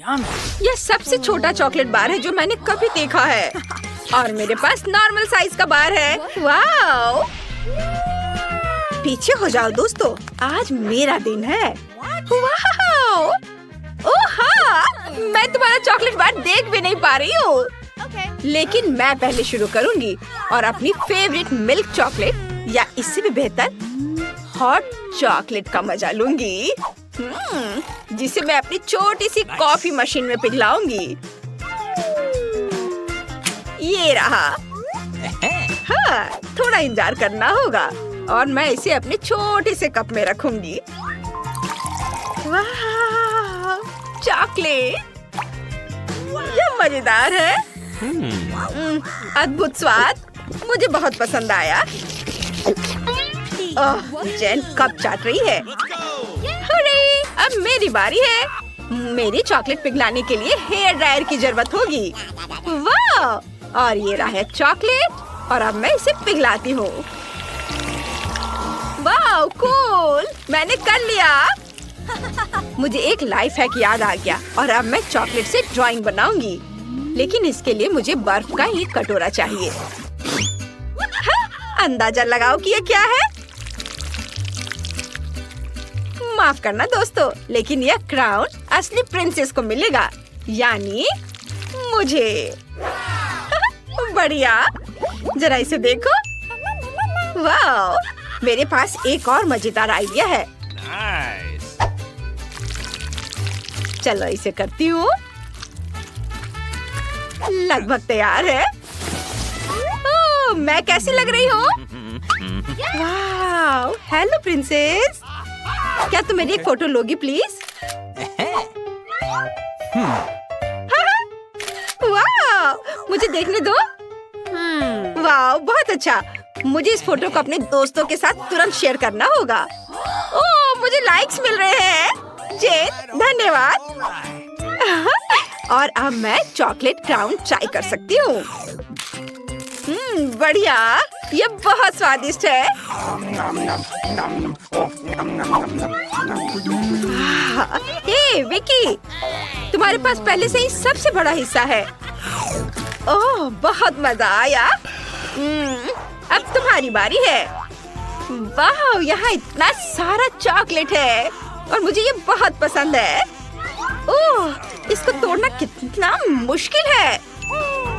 यह सबसे छोटा चॉकलेट बार है जो मैंने कभी देखा है और मेरे पास नॉर्मल साइज का बार है। वाओ! पीछे हो जाओ दोस्तों, आज मेरा दिन है। वाओ! ओह हाँ, मैं तुम्हारा चॉकलेट बार देख भी नहीं पा रही हूँ। लेकिन मैं पहले शुरू करूंगी और अपनी फेवरेट मिल्क चॉकलेट या इससे भी बेहतर हॉट चॉकलेट का मजा लूंगी, जिसे मैं अपनी छोटी सी कॉफी मशीन में पिघलाऊंगी। ये रहा। हाँ, थोड़ा इंतजार करना होगा और मैं इसे अपने छोटे से कप में रखूंगी। वाह, चॉकलेट! यह मजेदार है। अद्भुत स्वाद, मुझे बहुत पसंद आया। जेन कप चाट रही है। अरे, अब मेरी बारी है। मेरी चॉकलेट पिघलाने के लिए हेयर ड्रायर की जरूरत होगी। वाह! और ये रहा है चॉकलेट और अब मैं इसे पिघलाती हूँ। वाह, कूल! मैंने कर लिया। मुझे एक लाइफ हैक याद आ गया और अब मैं चॉकलेट से ड्राइंग बनाऊंगी। लेकिन इसके लिए मुझे बर्फ का एक कटोरा चाहिए। हाँ, अंदाजा लगाओ कि ये क्या है। माफ करना दोस्तों, लेकिन यह क्राउन असली प्रिंसेस को मिलेगा, यानी मुझे। बढ़िया, जरा इसे देखो। वाह, मेरे पास एक और मजेदार आइडिया है। चलो इसे करती हूँ। लगभग तैयार है। ओह, मैं कैसी लग रही हूँ? वाह, हेलो प्रिंसेस, क्या तुम मेरी एक फोटो लोगी प्लीज? वाह, मुझे देखने दो। वाह, बहुत अच्छा। मुझे इस फोटो को अपने दोस्तों के साथ तुरंत शेयर करना होगा। ओह, मुझे लाइक्स मिल रहे हैं। जेन, धन्यवाद। और अब मैं चॉकलेट क्राउन ट्राई कर सकती हूँ। बढ़िया, ये बहुत स्वादिष्ट है। हे विकी, तुम्हारे पास पहले से ही सबसे बड़ा हिस्सा है। ओह, बहुत मजा आया। अब तुम्हारी बारी है। वाह, यहाँ इतना सारा चॉकलेट है और मुझे ये बहुत पसंद है। ओह, इसको तोड़ना कितना मुश्किल है,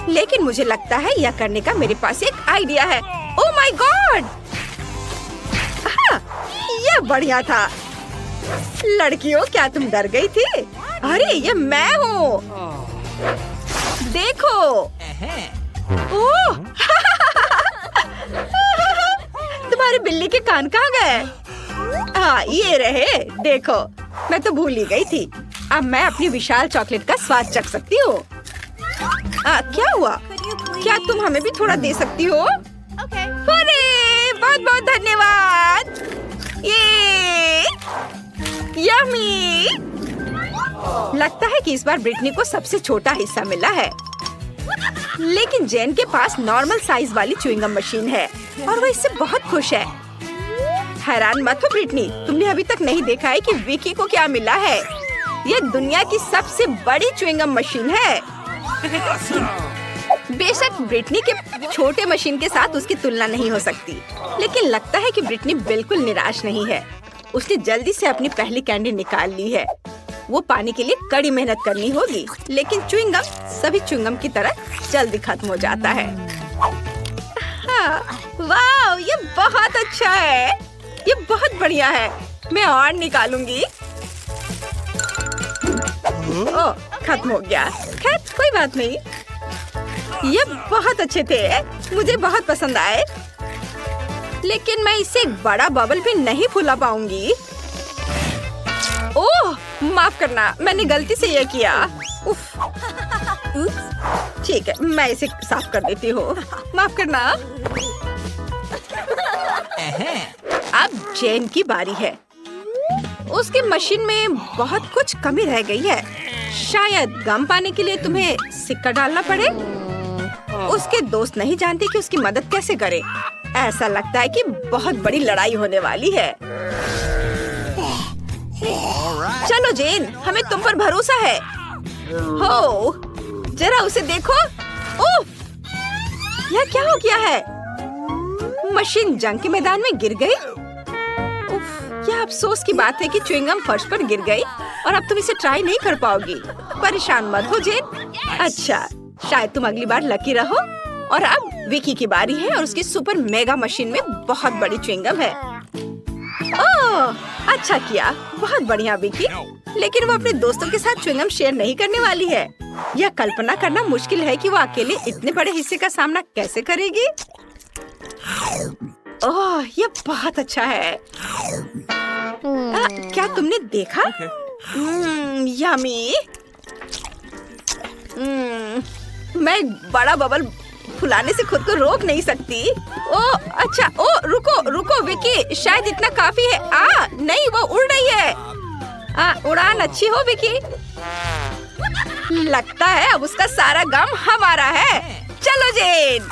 लेकिन मुझे लगता है यह करने का मेरे पास एक आइडिया है। Oh my God! यह बढ़िया था। लड़कियों, क्या तुम डर गई थी? अरे, ये मैं हूँ। देखो। ओह! तुम्हारे बिल्ली के कान कहाँ गए? हाँ, ये रहे। देखो, मैं तो भूल ही गई थी। अब मैं अपनी विशाल चॉकलेट का स्वाद चख सकती हूँ। क्या हुआ? क्या तुम हमें भी थोड़ा दे सकती हो? अरे, बहुत बहुत धन्यवाद। ये यम्मी। लगता है कि इस बार ब्रिटनी को सबसे छोटा हिस्सा मिला है, लेकिन जेन के पास नॉर्मल साइज वाली च्युइंगम मशीन है और वो इससे बहुत खुश है। हैरान मत हो ब्रिटनी, तुमने अभी तक नहीं देखा है कि विकी को क्या मिला है। ये दुनिया की सबसे बड़ी च्युइंगम मशीन है। बेशक ब्रिटनी के छोटे मशीन के साथ उसकी तुलना नहीं हो सकती, लेकिन लगता है कि ब्रिटनी बिल्कुल निराश नहीं है। उसने जल्दी से अपनी पहली कैंडी निकाल ली है। वो पाने के लिए कड़ी मेहनत करनी होगी, लेकिन च्युइंगम सभी च्युइंगम की तरह जल्दी खत्म हो जाता है। हाँ, वाह, ये बहुत अच्छा है। ये बहुत बढ़िया है। मैं और निकालूंगी। ओह, खत्म हो गया। खैर, कोई बात नहीं। ये बहुत अच्छे थे, मुझे बहुत पसंद आए, लेकिन मैं इससे एक बड़ा बबल भी नहीं फुला पाऊंगी। ओह, माफ करना, मैंने गलती से ये किया। उफ। ठीक है, मैं इसे साफ कर देती हूँ। माफ करना। अब जेन की बारी है। उसकी मशीन में बहुत कुछ कमी रह गई है। शायद गम पाने के लिए तुम्हें सिक्का डालना पड़े। उसके दोस्त नहीं जानते कि उसकी मदद कैसे करें। ऐसा लगता है कि बहुत बड़ी लड़ाई होने वाली है। चलो जेन, हमें तुम पर भरोसा है। हो, जरा उसे देखो। उफ, यह क्या हो गया है? मशीन जंग के मैदान में गिर गई। उफ, क्या अफसोस की बात है कि च्युइंगम फर्श पर गिर गई और अब तुम इसे ट्राई नहीं कर पाओगी। परेशान मत हो जेन। अच्छा, शायद तुम अगली बार लकी रहो। और अब विकी की बारी है और उसकी सुपर मेगा मशीन में बहुत बड़ी च्युइंगम है। ओह, अच्छा किया, बहुत बढ़िया विकी। लेकिन वो अपने दोस्तों के साथ च्युइंगम शेयर नहीं करने वाली है। यह कल्पना करना मुश्किल है कि वो अकेले इतने बड़े हिस्से का सामना कैसे करेगी। ओह, यह बहुत अच्छा है। क्या तुमने देखा? यम्मी। मैं बड़ा बबल फुलाने से खुद को रोक नहीं सकती। ओह अच्छा, ओ रुको रुको विकी, शायद इतना काफी है। नहीं, वो उड़ रही है। उड़ान अच्छी हो विकी। लगता है अब उसका सारा गम हमारा है। चलो जेन।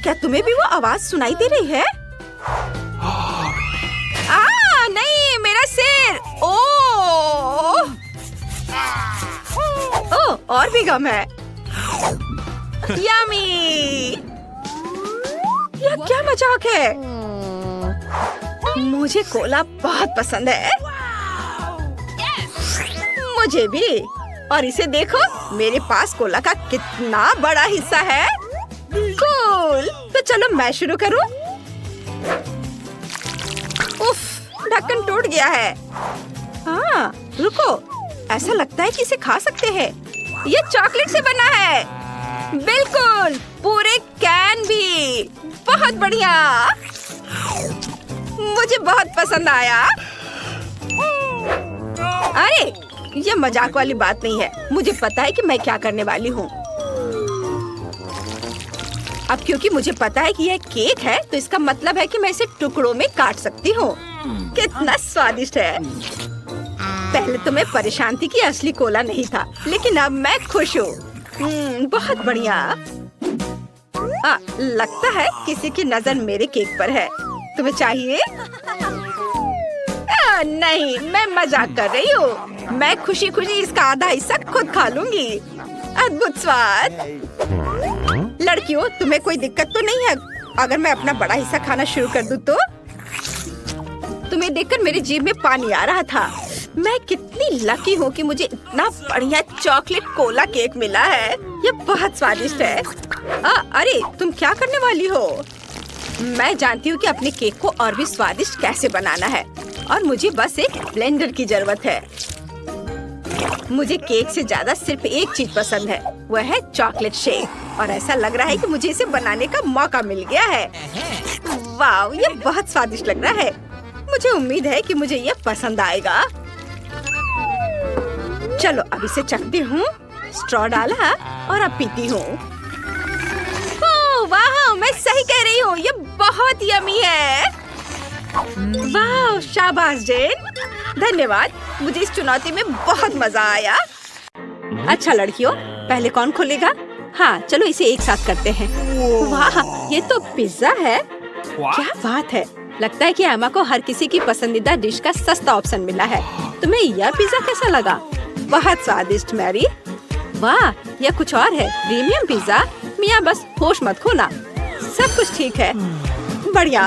क्या तुम्हें भी वो आवाज सुनाई दे रही है? नहीं, मेरा सिर। और भी गम है। यम्मी। यह क्या मजाक है? मुझे कोला बहुत पसंद है। मुझे भी। और इसे देखो, मेरे पास कोला का कितना बड़ा हिस्सा है। कूल। तो चलो मैं शुरू करूं। उफ, ढक्कन टूट गया है। रुको, ऐसा लगता है कि इसे खा सकते हैं। ये चॉकलेट से बना है। बिल्कुल, पूरे कैन भी। बहुत बढ़िया, मुझे बहुत पसंद आया। अरे, ये मजाक वाली बात नहीं है। मुझे पता है कि मैं क्या करने वाली हूँ। अब क्योंकि मुझे पता है कि यह केक है, तो इसका मतलब है कि मैं इसे टुकड़ों में काट सकती हूँ। कितना स्वादिष्ट है। पहले तो मैं परेशान थी कि असली कोला नहीं था, लेकिन अब मैं खुश हूँ। बहुत बढ़िया। लगता है किसी की नजर मेरे केक पर है। तुम्हें चाहिए? नहीं, मैं मजाक कर रही हूँ। मैं खुशी खुशी इसका आधा हिस्सा खुद खा लूंगी। अद्भुत स्वाद। लड़कियों, तुम्हें कोई दिक्कत तो नहीं है अगर मैं अपना बड़ा हिस्सा खाना शुरू कर दूँ तो? तुम्हें देखकर मेरी जीभ में पानी आ रहा था। मैं कितनी लकी हूँ कि मुझे इतना बढ़िया चॉकलेट कोला केक मिला है। ये बहुत स्वादिष्ट है। अरे, तुम क्या करने वाली हो? मैं जानती हूँ कि अपने केक को और भी स्वादिष्ट कैसे बनाना है, और मुझे बस एक ब्लेंडर की जरूरत है। मुझे केक से ज्यादा सिर्फ एक चीज पसंद है, वह है चॉकलेट शेक। और ऐसा लग रहा है कि मुझे इसे बनाने का मौका मिल गया है। वाह, ये बहुत स्वादिष्ट लग रहा है। मुझे उम्मीद है कि मुझे यह पसंद आएगा। चलो अब इसे चखती हूँ। स्ट्रॉ डाला और अब पीती हूँ। वाह, मैं सही कह रही हूँ, ये बहुत यम्मी है। वाह, शाबाश जेन, धन्यवाद। मुझे इस चुनौती में बहुत मजा आया। अच्छा लड़कियों, पहले कौन खोलेगा? हाँ, चलो इसे एक साथ करते हैं। वाह, ये तो पिज्जा है। क्या बात है। लगता है कि एमा को हर किसी की पसंदीदा डिश का सस्ता ऑप्शन मिला है। तुम्हें यह पिज्जा कैसा लगा? बहुत स्वादिष्ट मैरी। वाह, यह कुछ और है। Premium pizza. मिया, बस होश मत खोना। सब कुछ ठीक है। बढ़िया।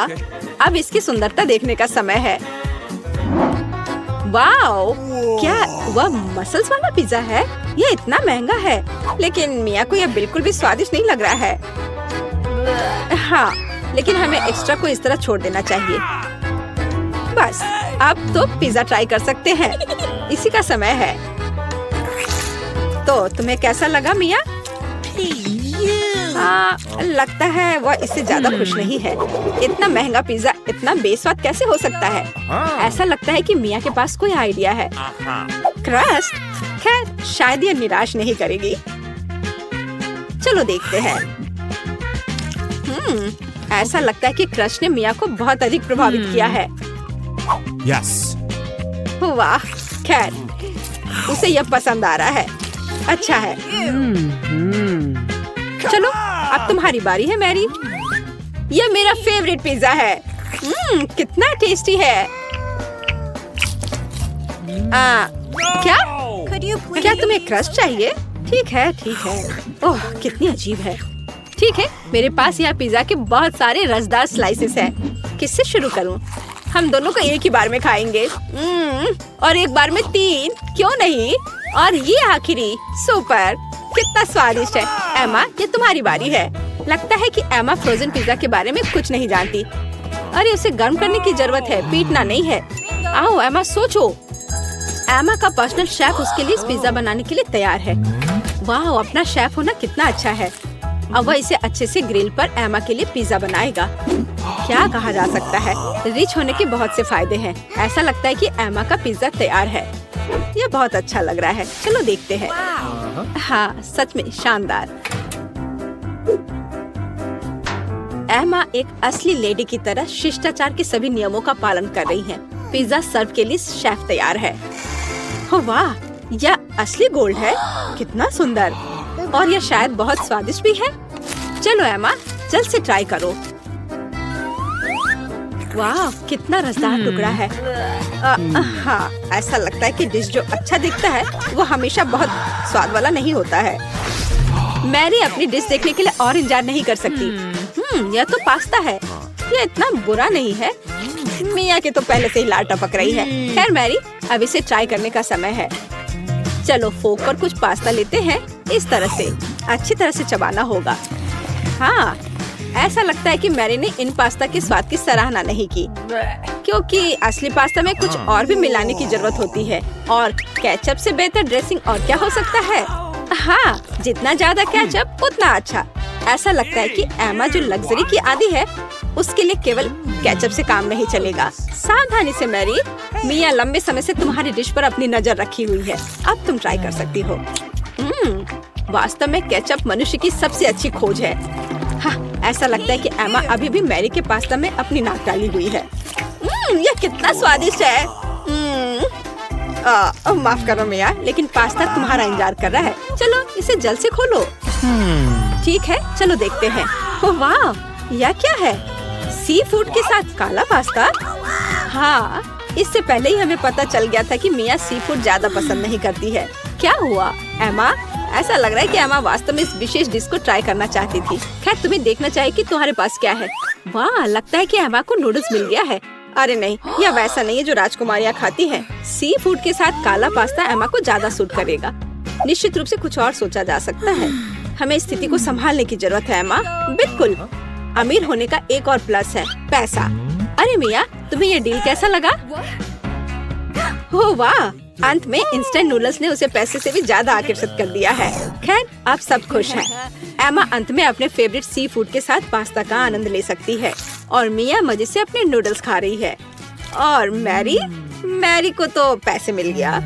अब इसकी सुंदरता देखने का समय है। वाओ, क्या वह मसल्स वाला पिज्जा है? ये इतना महंगा है, लेकिन मिया को यह बिल्कुल भी स्वादिष्ट नहीं लग रहा है। हाँ, लेकिन हमें एक्स्ट्रा को इस तरह छोड़ देना चाहिए। बस, अब तो पिज्जा ट्राई कर सकते हैं। इसी का समय है। तो तुम्हें कैसा लगा मिया? लगता है वह इससे ज्यादा खुश नहीं है। इतना महंगा पिज्जा इतना बेस्वाद कैसे हो सकता है? ऐसा लगता है कि मिया के पास कोई आइडिया है। क्रस्ट, खैर शायद यह निराश नहीं करेगी। चलो देखते हैं। ऐसा लगता है कि क्रस्ट ने मिया को बहुत अधिक प्रभावित किया है। Yes. वाह, खैर उसे यह पसंद आ रहा है। अच्छा है। चलो अब तुम्हारी बारी है मैरी। यह मेरा फेवरेट पिज्जा है। कितना टेस्टी है। क्या क्या तुम्हें क्रस्ट चाहिए? ठीक है ठीक है। ओह कितनी अजीब है। ठीक है, मेरे पास यहाँ पिज्जा के बहुत सारे रसदार स्लाइसेस हैं। किससे शुरू करूँ? हम दोनों को एक ही बार में खाएंगे। और एक बार में 3, क्यों नहीं? और ये आखिरी, सुपर, कितना स्वादिष्ट है। एमा, ये तुम्हारी बारी है। लगता है कि एमा फ्रोजन पिज्जा के बारे में कुछ नहीं जानती। अरे उसे गर्म करने की जरूरत है, पीटना नहीं है। आओ एमा, सोचो। एमा का पर्सनल शेफ उसके लिए इस पिज्जा बनाने के लिए तैयार है। वाह, अपना शेफ होना कितना अच्छा है। अब वह इसे अच्छे से ग्रिल पर एमा के लिए पिज्जा बनाएगा। क्या कहा जा सकता है, रिच होने के बहुत से फायदे हैं। ऐसा लगता है कि एमा का पिज्जा तैयार है। यह बहुत अच्छा लग रहा है। चलो देखते हैं। हाँ, सच में शानदार। एमा एक असली लेडी की तरह शिष्टाचार के सभी नियमों का पालन कर रही है। पिज्जा सर्व के लिए शेफ तैयार है। हो वाह, यह असली गोल्ड है। कितना सुंदर, और यह शायद बहुत स्वादिष्ट भी है। चलो एमा, जल्द से ट्राई करो। वाह, कितना रसदार टुकड़ा है। हाँ, ऐसा लगता है कि डिश जो अच्छा दिखता है वो हमेशा बहुत स्वाद वाला नहीं होता है। मैरी अपनी डिश देखने के लिए और इंतजार नहीं कर सकती। यह तो पास्ता है। यह इतना बुरा नहीं है। मिया के तो पहले से ही लार टपक रही है। खैर मैरी, अब इसे ट्राई करने का समय है। चलो फोक पर कुछ पास्ता लेते हैं। इस तरह से अच्छी तरह से चबाना होगा। हाँ, ऐसा लगता है कि मैरी ने इन पास्ता के स्वाद की सराहना नहीं की, क्योंकि असली पास्ता में कुछ और भी मिलाने की जरूरत होती है। और केचप से बेहतर ड्रेसिंग और क्या हो सकता है? हाँ, जितना ज्यादा केचप उतना अच्छा। ऐसा लगता है कि एमा जो लग्जरी की आदी है, उसके लिए केवल केचप से काम नहीं चलेगा। सावधानी से मैरी, मिया लंबे समय से तुम्हारी डिश पर अपनी नजर रखी हुई है। अब तुम ट्राई कर सकती हो। वास्तव में केचप मनुष्य की सबसे अच्छी खोज है। हाँ, ऐसा लगता है कि एमा अभी भी मैरी के पास्ता में अपनी नाक डाली हुई है। यह कितना स्वादिष्ट है। माफ करो मिया, लेकिन पास्ता तुम्हारा इंतजार कर रहा है। चलो इसे जल्द से खोलो। ठीक है, चलो देखते हैं। ओह वाह, यह क्या है? सी फूड के साथ काला पास्ता? हाँ, इससे पहले ही हमें पता चल गया था कि मिया सी फूड ज्यादा पसंद नहीं करती है। क्या हुआ एमा? ऐसा लग रहा है कि एमा वास्तव में इस विशेष डिश को ट्राई करना चाहती थी। खैर, तुम्हें देखना चाहिए कि तुम्हारे पास क्या है। वाह, लगता है कि एमा को नूडल्स मिल गया है। अरे नहीं, यह वैसा नहीं है जो राजकुमारियाँ खाती हैं। सी फूड के साथ काला पास्ता एमा को ज्यादा सूट करेगा। निश्चित रूप से कुछ और सोचा जा सकता है। हमें स्थिति को संभालने की जरूरत है एमा। बिल्कुल। अमीर होने का एक और प्लस है, पैसा। अरे मिया, तुम्हें ये डील कैसा लगा? हो वाह, अंत में इंस्टेंट नूडल्स ने उसे पैसे से भी ज्यादा आकर्षित कर दिया है। खैर, अब सब खुश हैं। एमा अंत में अपने फेवरेट सी फूड के साथ पास्ता का आनंद ले सकती है और मिया मजे से अपने नूडल्स खा रही है। और मैरी को तो पैसे मिल गया।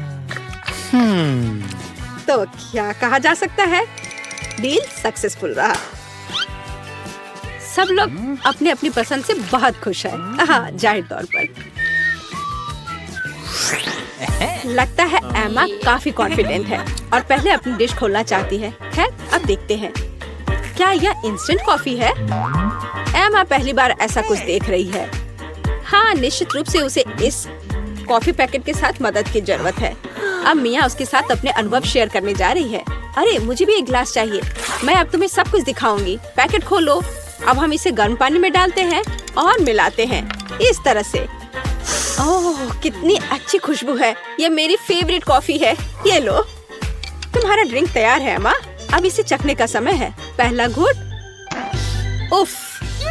तो क्या कहा जा सकता है, डील सक्सेसफुल रहा। सब लोग अपने अपनी पसंद से बहुत खुश हैं। हाँ, जाहिर तौर पर। लगता है एमा काफी कॉन्फिडेंट है और पहले अपनी डिश खोलना चाहती है। खैर, अब देखते हैं। क्या यह इंस्टेंट कॉफी है? एमा पहली बार ऐसा कुछ देख रही है। हाँ, निश्चित रूप से उसे इस कॉफी पैकेट के साथ मदद की जरूरत है। अब मिया उसके साथ अपने अनुभव शेयर करने जा रही है। अरे, मुझे भी एक ग्लास चाहिए। मैं अब तुम्हें सब कुछ दिखाऊंगी। पैकेट खोलो। अब हम इसे गर्म पानी में डालते हैं और मिलाते हैं इस तरह से। ओह, कितनी अच्छी खुशबू है। ये मेरी फेवरेट कॉफी है। ये लो, तुम्हारा ड्रिंक तैयार है अम्मा। अब इसे चखने का समय है। पहला घूंट। उफ,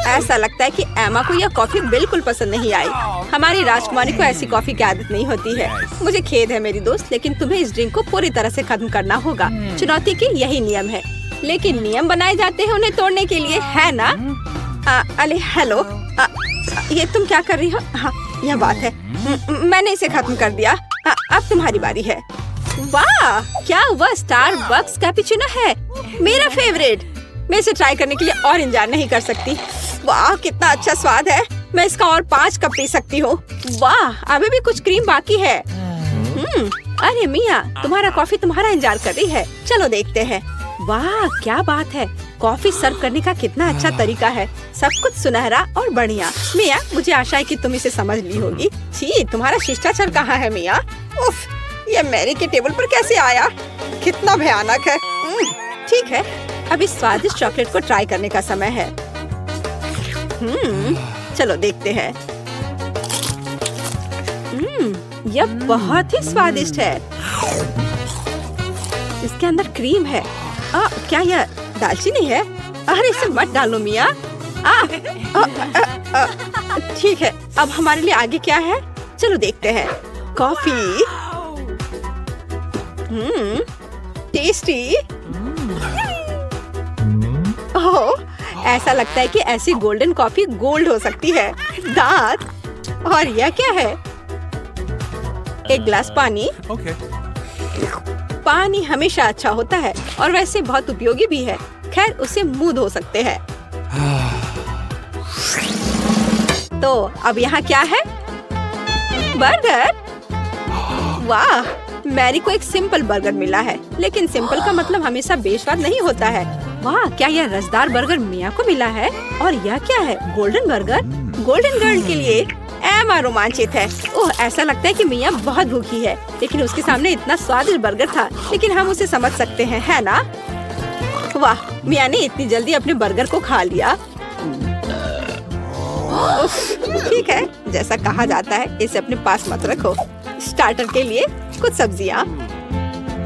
ऐसा लगता है कि एमा को यह कॉफी बिल्कुल पसंद नहीं आई। हमारी राजकुमारी को ऐसी कॉफी की आदत नहीं होती है। मुझे खेद है मेरी दोस्त, लेकिन तुम्हें इस ड्रिंक को पूरी तरह से खत्म करना होगा। चुनौती की यही नियम है, लेकिन नियम बनाए जाते हैं उन्हें तोड़ने के लिए, है ना? अरे हेलो, ये तुम क्या कर रही हो? हाँ, यह बात है। मैंने इसे खत्म कर दिया। अब तुम्हारी बारी है। वाह, क्या वह स्टारबक्स कैपुचिनो है, मेरा फेवरेट। मैं इसे ट्राई करने के लिए और इंतजार नहीं कर सकती। वाह, कितना अच्छा स्वाद है। मैं इसका और 5 कप पी सकती हूँ। वाह, अभी भी कुछ क्रीम बाकी है। अरे मिया, तुम्हारा कॉफी तुम्हारा इंतजार कर रही है। चलो देखते हैं। वाह क्या बात है, कॉफी सर्व करने का कितना अच्छा तरीका है। सब कुछ सुनहरा और बढ़िया। मिया, मुझे आशा है कि तुम इसे समझ ली होगी। छी, तुम्हारा शिष्टाचार कहाँ है मिया? उफ, ये मैरी के टेबल पर कैसे आया? कितना भयानक है। ठीक है, अब इस स्वादिष्ट चॉकलेट को ट्राई करने का समय है। चलो देखते हैं। यह बहुत ही स्वादिष्ट है। इसके अंदर क्रीम है। क्या यह दालचीनी है? अरे इसे मत डालो मिया। ठीक है, अब हमारे लिए आगे क्या है? चलो देखते हैं। कॉफी। टेस्टी। ओह, ऐसा लगता है कि ऐसी गोल्डन कॉफी गोल्ड हो सकती है। दांत। और यह क्या है? एक गिलास पानी। Okay. पानी हमेशा अच्छा होता है और वैसे बहुत उपयोगी भी है। खैर, उसे मुंह धो सकते हैं। तो अब यहाँ क्या है? बर्गर। वाह, मैरी को एक सिंपल बर्गर मिला है, लेकिन सिंपल का मतलब हमेशा बेस्वाद नहीं होता है। वाह, क्या यह रसदार बर्गर मिया को मिला है? और यह क्या है? Golden burger. गोल्डन गर्ल के लिए एमा रोमांचित है। ओह, ऐसा लगता है कि मिया बहुत भूखी है, लेकिन उसके सामने इतना स्वादिष्ट बर्गर था, लेकिन हम उसे समझ सकते हैं, है ना? वाह, मिया ने इतनी जल्दी अपने बर्गर को खा लिया। ठीक है, जैसा कहा जाता है, इसे अपने पास मत रखो। स्टार्टर के लिए कुछ सब्जियाँ।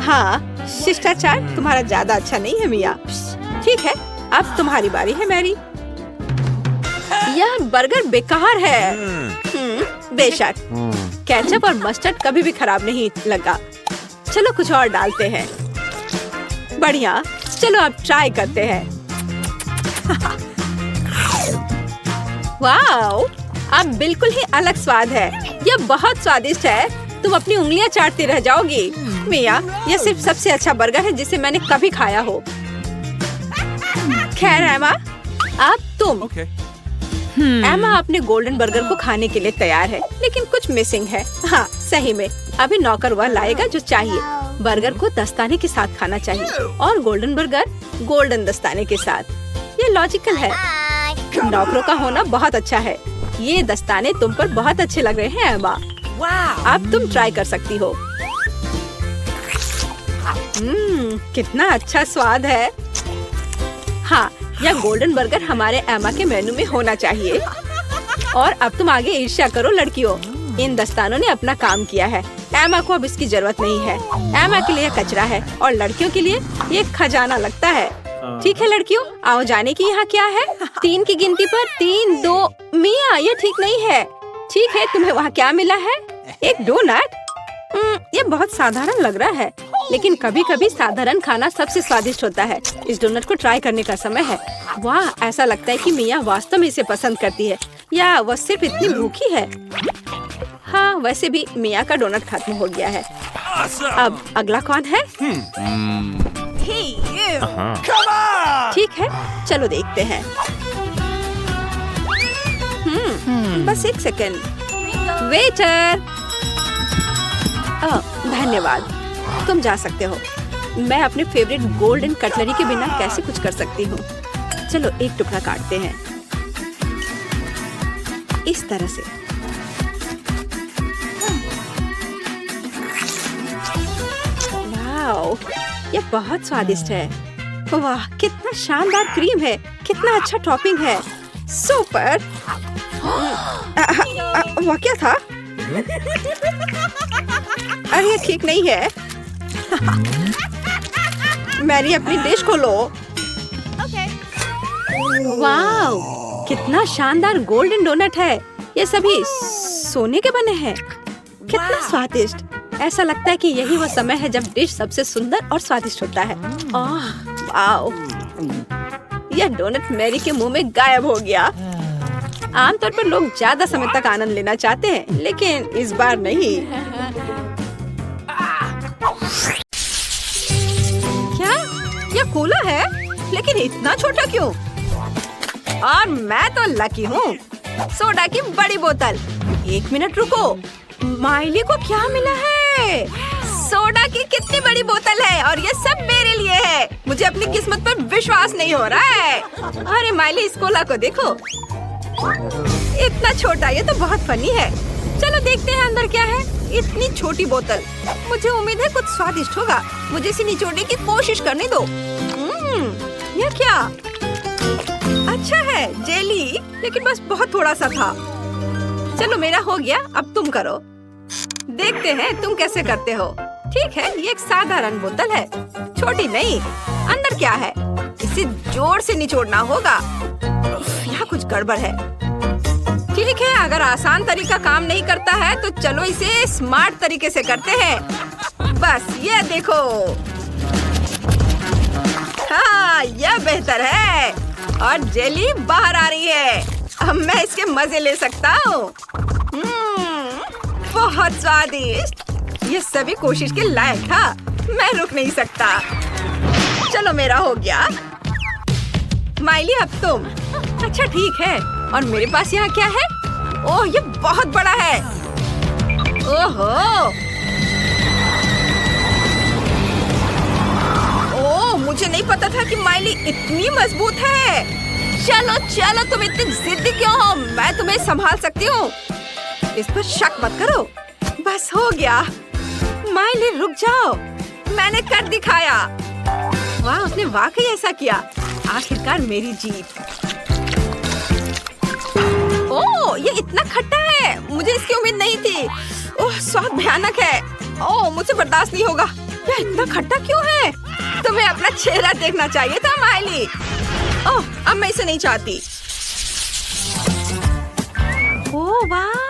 हाँ, शिष्टाचार तुम्हारा ज्यादा अच्छा नहीं है मिया। ठीक है, अब तुम्हारी बारी है मैरी। यह बर्गर बेकार है। बेशक, केचप और मस्टर्ड कभी भी खराब नहीं लगा। चलो कुछ और डालते हैं। बढ़िया, चलो अब ट्राई करते हैं। वाओ, अब बिल्कुल ही अलग स्वाद है। यह बहुत स्वादिष्ट है। तुम अपनी उंगलियां चाटते रह जाओगी। मिया, यह सिर्फ सबसे अच्छा बर्गर है जिसे मैंने कभी खाया हो। खैर एमा, अब तुम। Okay. एमा अपने गोल्डन बर्गर को खाने के लिए तैयार है, लेकिन कुछ मिसिंग है। हाँ, सही में अभी नौकर वह लाएगा जो चाहिए। बर्गर को दस्ताने के साथ खाना चाहिए और गोल्डन बर्गर गोल्डन दस्ताने के साथ। ये लॉजिकल है। नौकरों का होना बहुत अच्छा है। ये दस्ताने तुम पर बहुत अच्छे लग रहे हैं एमा। अब तुम ट्राई कर सकती हो। कितना अच्छा स्वाद है। हाँ, यह गोल्डन बर्गर हमारे एमा के मेनू में होना चाहिए। और अब तुम आगे ईर्ष्या करो लड़कियों। इन दस्तानों ने अपना काम किया है। एमा को अब इसकी जरूरत नहीं है। एमा के लिए कचरा है और लड़कियों के लिए ये खजाना लगता है। ठीक है लड़कियों, आओ जाने की यहाँ क्या है? 3 की गिनती पर 3, 2। मिया, ये ठीक नहीं है। ठीक है, तुम्हें वहाँ क्या मिला है? एक डोनट। ये बहुत साधारण लग रहा है, लेकिन कभी कभी साधारण खाना सबसे स्वादिष्ट होता है। इस डोनट को ट्राई करने का समय है। वाह, ऐसा लगता है कि मिया वास्तव में इसे पसंद करती है, या वह सिर्फ इतनी भूखी है। हाँ, वैसे भी मिया का डोनट खत्म हो गया है। अब अगला कौन है? ठीक है, चलो देखते हैं। बस एक सेकंड। वेटर। धन्यवाद, तुम जा सकते हो। मैं अपने फेवरेट गोल्डन कटलरी के बिना कैसे कुछ कर सकती हूँ। चलो एक टुकड़ा काटते हैं इस तरह से। वाओ, ये बहुत स्वादिष्ट है। वाह, कितना शानदार क्रीम है, कितना अच्छा टॉपिंग है। सुपर। वह क्या था? अरे ये ठीक नहीं है। मैरी, अपनी डिश खोलो। वाओ, कितना शानदार गोल्डन डोनट है। ये सभी सोने के बने हैं। कितना स्वादिष्ट। ऐसा लगता है कि यही वो समय है जब डिश सबसे सुंदर और स्वादिष्ट होता है। वाओ, यह डोनट मैरी के मुंह में गायब हो गया। आमतौर पर लोग ज्यादा समय तक आनंद लेना चाहते हैं, लेकिन इस बार नहीं। क्या यह कूला है? लेकिन इतना छोटा क्यों? और मैं तो लकी हूँ। सोडा की बड़ी बोतल। 1 मिनट रुको, माइली को क्या मिला है? सोडा की कितनी बड़ी बोतल है और ये सब मेरे लिए है। मुझे अपनी किस्मत पर विश्वास नहीं हो रहा है। अरे माइली, इस कोला को देखो, इतना छोटा। ये तो बहुत फनी है। चलो देखते हैं अंदर क्या है। इतनी छोटी बोतल, मुझे उम्मीद है कुछ स्वादिष्ट होगा। मुझे इसे निचोड़ने की कोशिश करने दो। ये क्या? अच्छा है, जेली, लेकिन बस बहुत थोड़ा सा था। चलो मेरा हो गया, अब तुम करो। देखते हैं तुम कैसे करते हो। ठीक है, ये एक साधारण बोतल है, छोटी नहीं। अंदर क्या है? इसे जोर से निचोड़ना होगा। यहाँ कुछ गड़बड़ है। ठीक है, अगर आसान तरीका काम नहीं करता है तो चलो इसे स्मार्ट तरीके से करते हैं। बस ये देखो। हाँ, यह बेहतर है और जेली बाहर आ रही है। अब मैं इसके मजे ले सकता हूँ। बहुत स्वादिष्ट। ये सभी कोशिश के लायक था। मैं रुक नहीं सकता। चलो मेरा हो गया। माइली, अब तुम। अच्छा ठीक है, और मेरे पास यहाँ क्या है? ओह, ये बहुत बड़ा है। ओहो, ओह, मुझे नहीं पता था कि माइली इतनी मजबूत है। चलो चलो, तुम इतनी जिद्दी क्यों हो? मैं तुम्हें संभाल सकती हूँ। इस पर शक मत करो। बस हो गया। माइली रुक जाओ, मैंने कर दिखाया। वाह, उसने वाकई ऐसा किया। आखिरकार मेरी जीत। ओह, ये इतना खट्टा है। मुझे इसकी उम्मीद नहीं थी। ओह, स्वाद भयानक है। ओह, मुझे बर्दाश्त नहीं होगा। ये इतना खट्टा क्यों है? तुम्हें अपना चेहरा देखना चाहिए था माइली। ओह, अब मैं इसे नहीं चाहती। ओह वाह,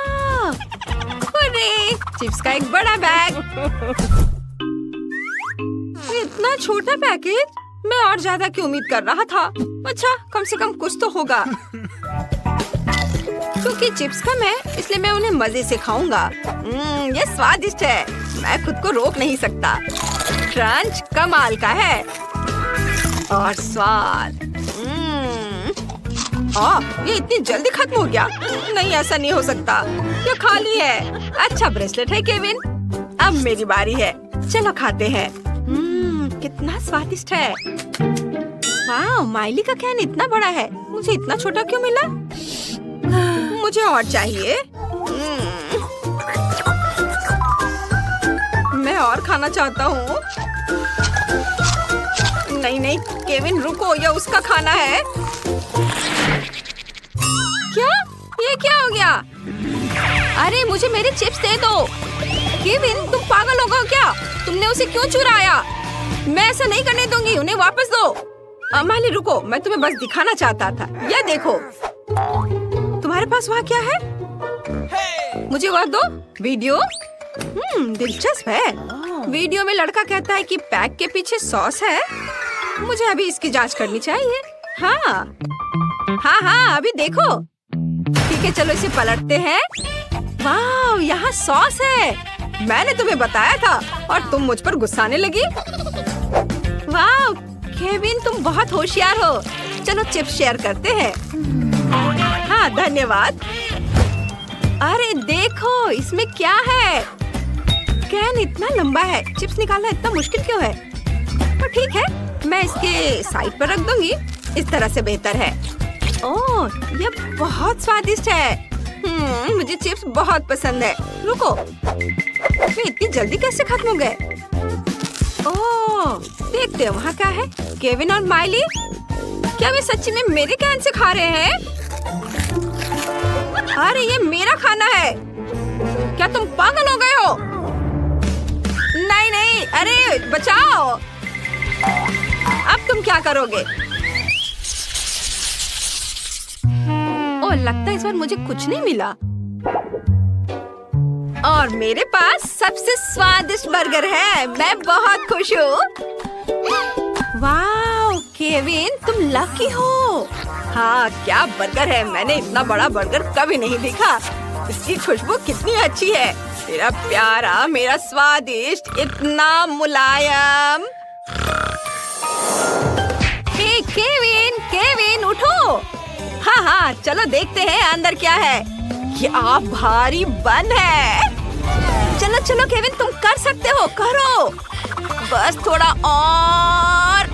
चिप्स का एक बड़ा बैग। इतना छोटा पैकेज, मैं और ज्यादा की उम्मीद कर रहा था। अच्छा, कम से कम कुछ तो होगा। क्योंकि चिप्स कम है, इसलिए मैं उन्हें मजे से खाऊंगा। ये स्वादिष्ट है, मैं खुद को रोक नहीं सकता। क्रंच कमाल का है और स्वाद। ये इतनी जल्दी खत्म हो गया। नहीं, ऐसा नहीं हो सकता। ये खाली है। अच्छा ब्रेसलेट है केविन। अब मेरी बारी है। चलो खाते हैं। कितना स्वादिष्ट है। वाह, माइली का कैन इतना बड़ा है। मुझे इतना छोटा क्यों मिला? मुझे और चाहिए। मैं और खाना चाहता हूँ। नहीं नहीं केविन, रुको, ये उसका खाना है। क्या? ये क्या हो गया? अरे मुझे मेरे चिप्स दे दो। केविन, तुम पागल हो गए क्या? तुमने उसे क्यों चुराया? मैं ऐसा नहीं करने दूंगी। उन्हें वापस दो। माली रुको, मैं तुम्हें बस दिखाना चाहता था। ये देखो। तुम्हारे पास वहाँ क्या है? मुझे वह दो। वीडियो? दिलचस्प है। वीडियो में लड़का कहता है कि पैक के पीछे सॉस है। मुझे अभी इसकी जांच करनी चाहिए। हाँ, अभी देखो। ठीक है, चलो इसे पलटते हैं। वाह, यहाँ सॉस है। मैंने तुम्हें बताया था और तुम मुझ पर गुस्साने लगी। वाह केविन, तुम बहुत होशियार हो। चलो चिप्स शेयर करते हैं। हाँ, धन्यवाद। अरे देखो, इसमें क्या है? कैन इतना लंबा है, चिप्स निकालना इतना मुश्किल क्यों है? तो ठीक है, मैं इसके साइड पर रख दूंगी। इस तरह से बेहतर है। ओह, ये बहुत स्वादिष्ट है। मुझे चिप्स बहुत पसंद है। रुको, ये इतनी जल्दी कैसे खत्म हो गए? ओह, देखते हैं वहाँ क्या है। केविन और माइली, क्या वे सच्ची में मेरे कैन से खा रहे हैं? अरे ये मेरा खाना है। क्या तुम पागल हो गए हो? नहीं नहीं, अरे बचाओ। अब तुम क्या करोगे? ओह, लगता है इस बार मुझे कुछ नहीं मिला। और मेरे पास सबसे स्वादिष्ट बर्गर है। मैं बहुत खुश हूँ। वाह केविन, तुम लकी हो। हाँ, क्या बर्गर है। मैंने इतना बड़ा बर्गर कभी नहीं देखा। इसकी खुशबू कितनी अच्छी है। मेरा प्यारा, मेरा स्वादिष्ट, इतना मुलायम। हे केविन, केविन उठो। हाँ, चलो देखते हैं अंदर क्या है। क्या भारी बन है। चलो चलो केविन, तुम कर सकते हो, करो। बस थोड़ा और।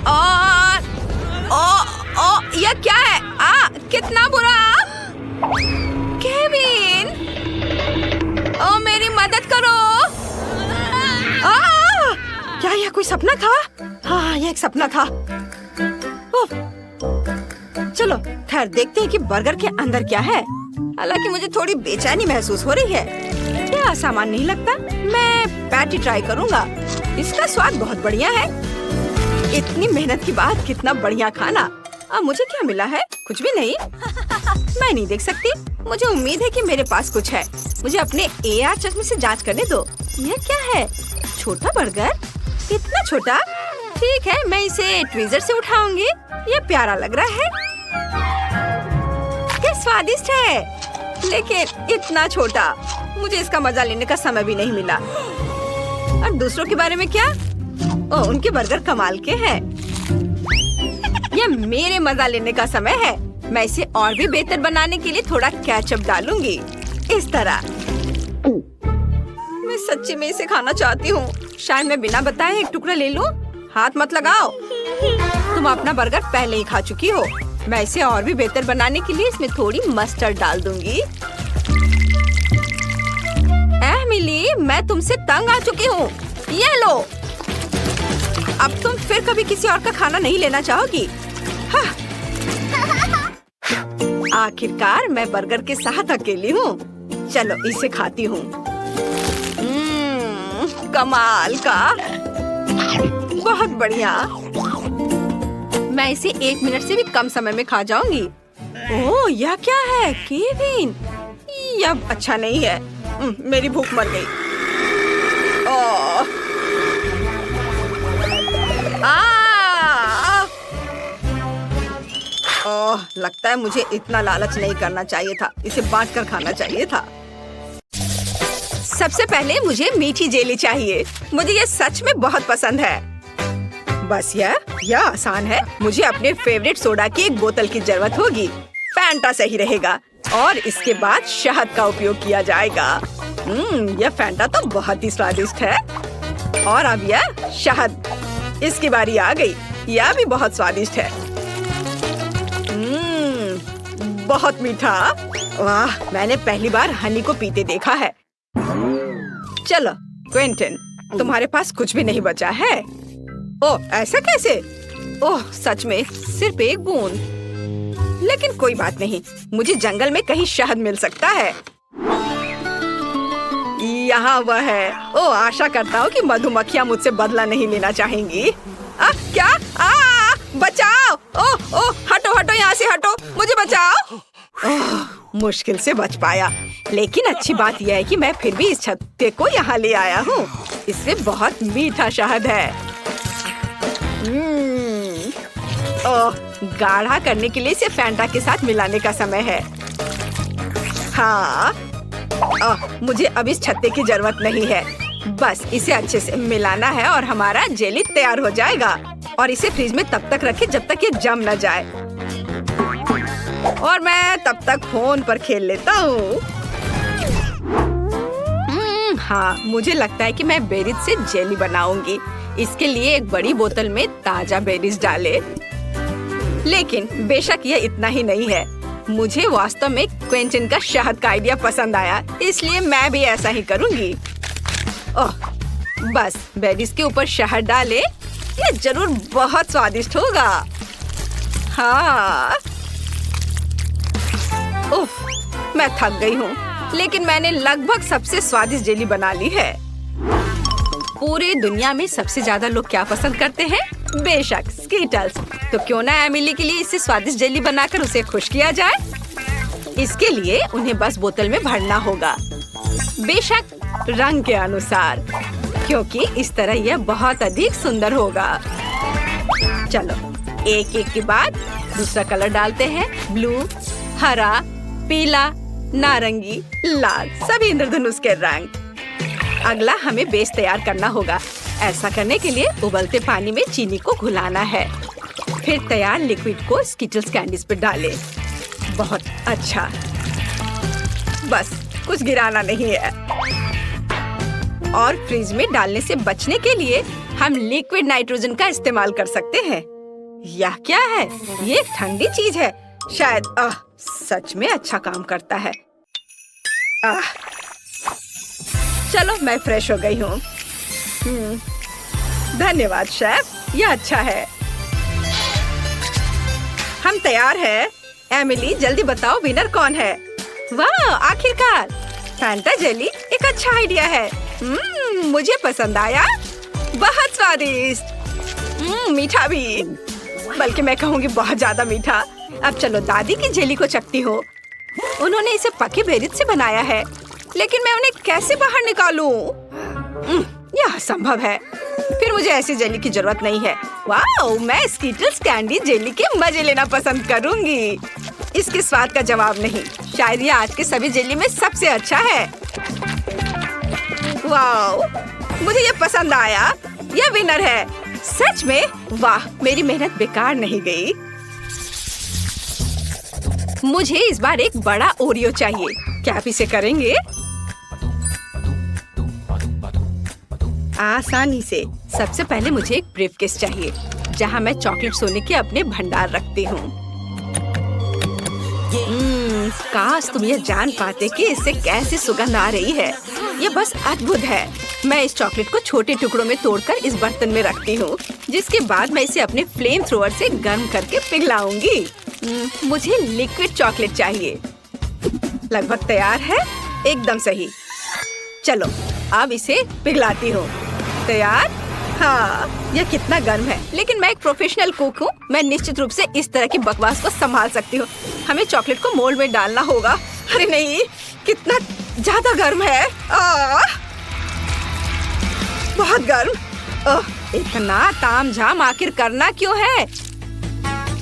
ओ, यह क्या है? कितना बुरा। केविन, ओ मेरी मदद करो। क्या यह कोई सपना था? हाँ, यह एक सपना था। चलो खैर देखते हैं कि बर्गर के अंदर क्या है। हालांकि मुझे थोड़ी बेचैनी महसूस हो रही है। यह आसान नहीं लगता। मैं पैटी ट्राई करूंगा। इसका स्वाद बहुत बढ़िया है। इतनी मेहनत के बाद कितना बढ़िया खाना। अब मुझे क्या मिला है? कुछ भी नहीं। मैं नहीं देख सकती। मुझे उम्मीद है कि मेरे पास कुछ है। मुझे अपने AR चश्मे से जांच करने दो। यह क्या है? छोटा बर्गर? इतना छोटा? ठीक है, मैं इसे ट्विज़र से उठाऊंगी। ये प्यारा लग रहा है। ये स्वादिष्ट है, लेकिन इतना छोटा। मुझे इसका मजा लेने का समय भी नहीं मिला। और दूसरों के बारे में क्या? ओह, उनके बर्गर कमाल के हैं। ये मेरे मजा लेने का समय है। मैं इसे और भी बेहतर बनाने के लिए थोड़ा केचप डालूंगी, इस तरह। मैं सच्ची में इसे खाना चाहती हूँ। शायद मैं बिना बताए एक टुकड़ा ले लूं। हाथ मत लगाओ। तुम अपना बर्गर पहले ही खा चुकी हो। मैं इसे और भी बेहतर बनाने के लिए इसमें थोड़ी मस्टर्ड डाल दूंगी। एमिली, मैं तुमसे तंग आ चुकी हूँ। ये लो। अब तुम फिर कभी किसी और का खाना नहीं लेना चाहोगी? हाँ। आखिरकार मैं बर्गर के साथ अकेली हूँ। चलो इसे खाती हूँ। कमाल का, बहुत बढ़िया। मैं इसे 1 मिनट से भी कम समय में खा जाऊंगी। ओह, यह क्या है केविन? यह अच्छा नहीं है। मेरी भूख मर गई। ओह, लगता है मुझे इतना लालच नहीं करना चाहिए था। इसे बांटकर खाना चाहिए था। सबसे पहले मुझे मीठी जेली चाहिए। मुझे ये सच में बहुत पसंद है। बस यह आसान है। मुझे अपने फेवरेट सोडा की एक बोतल की जरूरत होगी। फैंटा सही रहेगा। और इसके बाद शहद का उपयोग किया जाएगा। यह फैंटा तो बहुत ही स्वादिष्ट है। और अब यह शहद। इसकी बारी आ गई। यह भी बहुत स्वादिष्ट है। बहुत मीठा। वाह, मैंने पहली बार हनी को पीते देखा है। चलो क्विंटन, तुम्हारे पास कुछ भी नहीं बचा है। ओह, ऐसा कैसे? ओह, सच में सिर्फ एक बूंद। लेकिन कोई बात नहीं, मुझे जंगल में कहीं शहद मिल सकता है। यहाँ वह है। ओह, आशा करता हूँ कि मधुमक्खियाँ मुझसे बदला नहीं लेना चाहेंगी। क्या? बचाओ! ओह, हटो हटो, यहाँ से हटो, मुझे बचाओ। मुश्किल से बच पाया। लेकिन अच्छी बात यह है कि मैं फिर भी इस छत्ते को यहाँ ले आया हूँ। इससे बहुत मीठा शहद है। ओह, गाढ़ा करने के लिए इसे फैंटा के साथ मिलाने का समय है। हाँ, मुझे अब इस छत्ते की जरूरत नहीं है। बस इसे अच्छे से मिलाना है और हमारा जेली तैयार हो जाएगा। और इसे फ्रिज में तब तक रखें जब तक ये जम न जाए। और मैं तब तक फोन पर खेल लेता हूँ। हाँ, मुझे लगता है कि मैं बेरीज से जेली बनाऊंगी। इसके लिए एक बड़ी बोतल में ताजा बेरीज डाले। लेकिन बेशक ये इतना ही नहीं है। मुझे वास्तव में क्विंटन का शहद का आइडिया पसंद आया, इसलिए मैं भी ऐसा ही करूंगी। ओह, बस बेरीज के ऊपर शहद डाले। ये जरूर बहुत स्वादिष्ट होगा। हाँ। उफ, मैं थक गई हूँ, लेकिन मैंने लगभग सबसे स्वादिष्ट जेली बना ली है। पूरे दुनिया में सबसे ज्यादा लोग क्या पसंद करते हैं? बेशक स्कीटल्स। तो क्यों ना एमिली के लिए इससे स्वादिष्ट जेली बनाकर उसे खुश किया जाए। इसके लिए उन्हें बस बोतल में भरना होगा, बेशक रंग के अनुसार, क्योंकि इस तरह यह बहुत अधिक सुंदर होगा। चलो एक एक के बाद दूसरा कलर डालते हैं। ब्लू, हरा, पीला, नारंगी, लाल, सभी इंद्रधनुष के रंग। अगला हमें बेस तैयार करना होगा। ऐसा करने के लिए उबलते पानी में चीनी को घुलाना है। फिर तैयार लिक्विड को स्किटल्स कैंडीज पर डालें। बहुत अच्छा। बस कुछ गिराना नहीं है। और फ्रिज में डालने से बचने के लिए हम लिक्विड नाइट्रोजन का इस्तेमाल कर सकते हैं। यह क्या है? ये एक ठंडी चीज है। शायद सच में अच्छा काम करता है। चलो मैं फ्रेश हो गई हूँ। धन्यवाद शेफ, यह अच्छा है। हम तैयार हैं। एमिली जल्दी बताओ विनर कौन है? वाह, आखिरकार फैंटा जेली एक अच्छा आइडिया है। मुझे पसंद आया। बहुत स्वादिष्ट। मीठा भी, बल्कि मैं कहूँगी बहुत ज्यादा मीठा। अब चलो दादी की जेली को चखती हो। उन्होंने इसे पके बेरित से बनाया है, लेकिन मैं उन्हें कैसे बाहर निकालूं? यह असंभव है। फिर मुझे ऐसी जेली की जरूरत नहीं है। वाह, मैं स्कीटल्स कैंडी जेली के मजे लेना पसंद करूंगी। इसके स्वाद का जवाब नहीं। शायद ये आज के सभी जेली में सबसे अच्छा है। वाह, मुझे ये पसंद आया। ये विनर है। सच में? वाह, मेरी मेहनत बेकार नहीं गई। मुझे इस बार एक बड़ा ओरियो चाहिए। क्या आप इसे करेंगे? आसानी से। सबसे पहले मुझे एक ब्रीफकेस चाहिए, जहाँ मैं चॉकलेट सोने के अपने भंडार रखती हूँ। काश तुम ये जान पाते कि इससे कैसी सुगंध आ रही है। ये बस अद्भुत है। मैं इस चॉकलेट को छोटे टुकड़ों में तोड़कर इस बर्तन में रखती हूँ, जिसके बाद मैं इसे अपने फ्लेम थ्रोवर से गर्म करके पिघलाऊंगी। मुझे लिक्विड चॉकलेट चाहिए। लगभग तैयार है। एकदम सही। चलो अब इसे पिघलाती हूँ। तैयार? हाँ, यह कितना गर्म है। लेकिन मैं एक प्रोफेशनल कुक हूँ। मैं निश्चित रूप से इस तरह की बकवास को संभाल सकती हूँ। हमें चॉकलेट को मोल्ड में डालना होगा। अरे नहीं, कितना ज्यादा गर्म है। बहुत गर्म। इतना तामझाम आखिर करना क्यों है?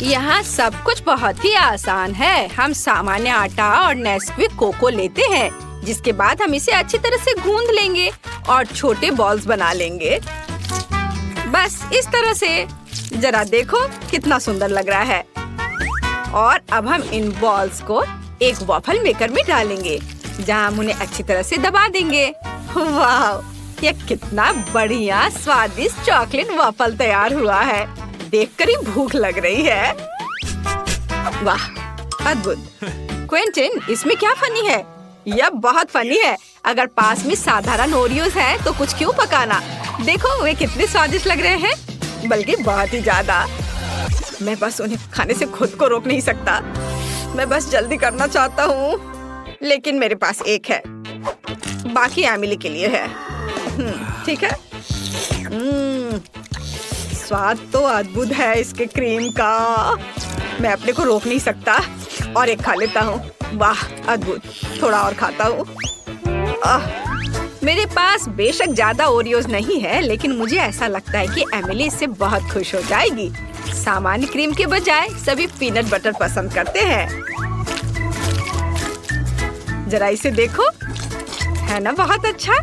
यहाँ सब कुछ बहुत ही आसान है। हम सामान्य आटा और नेस्क्विक कोको लेते हैं, जिसके बाद हम इसे अच्छी तरह से गूंद लेंगे और छोटे बॉल्स बना लेंगे। बस इस तरह से। जरा देखो कितना सुंदर लग रहा है। और अब हम इन बॉल्स को एक वॉफल मेकर में डालेंगे, जहाँ हम उन्हें अच्छी तरह से दबा देंगे। वाह, यह कितना बढ़िया स्वादिष्ट चॉकलेट वॉफल तैयार हुआ है। देखकर ही भूख लग रही है। वाह, अद्भुत। क्विंटन, इसमें क्या फनी है? यह बहुत फनी है। अगर पास में साधारण ओरियोज हैं, तो कुछ क्यों पकाना? देखो वे कितने स्वादिष्ट लग रहे हैं, बल्कि बहुत ही ज्यादा। मैं बस उन्हें खाने से खुद को रोक नहीं सकता। मैं बस जल्दी करना चाहता हूँ, लेकिन मेरे पास एक है। बाकी एमिली के लिए है। ठीक है। स्वाद तो अद्भुत है इसके क्रीम का। मैं अपने को रोक नहीं सकता और एक खा लेता हूँ। वाह, अद्भुत। थोड़ा और खाता हूँ। मेरे पास बेशक ज्यादा ओरियोज नहीं है, लेकिन मुझे ऐसा लगता है कि एमिली इससे बहुत खुश हो जाएगी। सामान्य क्रीम के बजाय सभी पीनट बटर पसंद करते हैं। जरा इसे देखो, है ना बहुत अच्छा?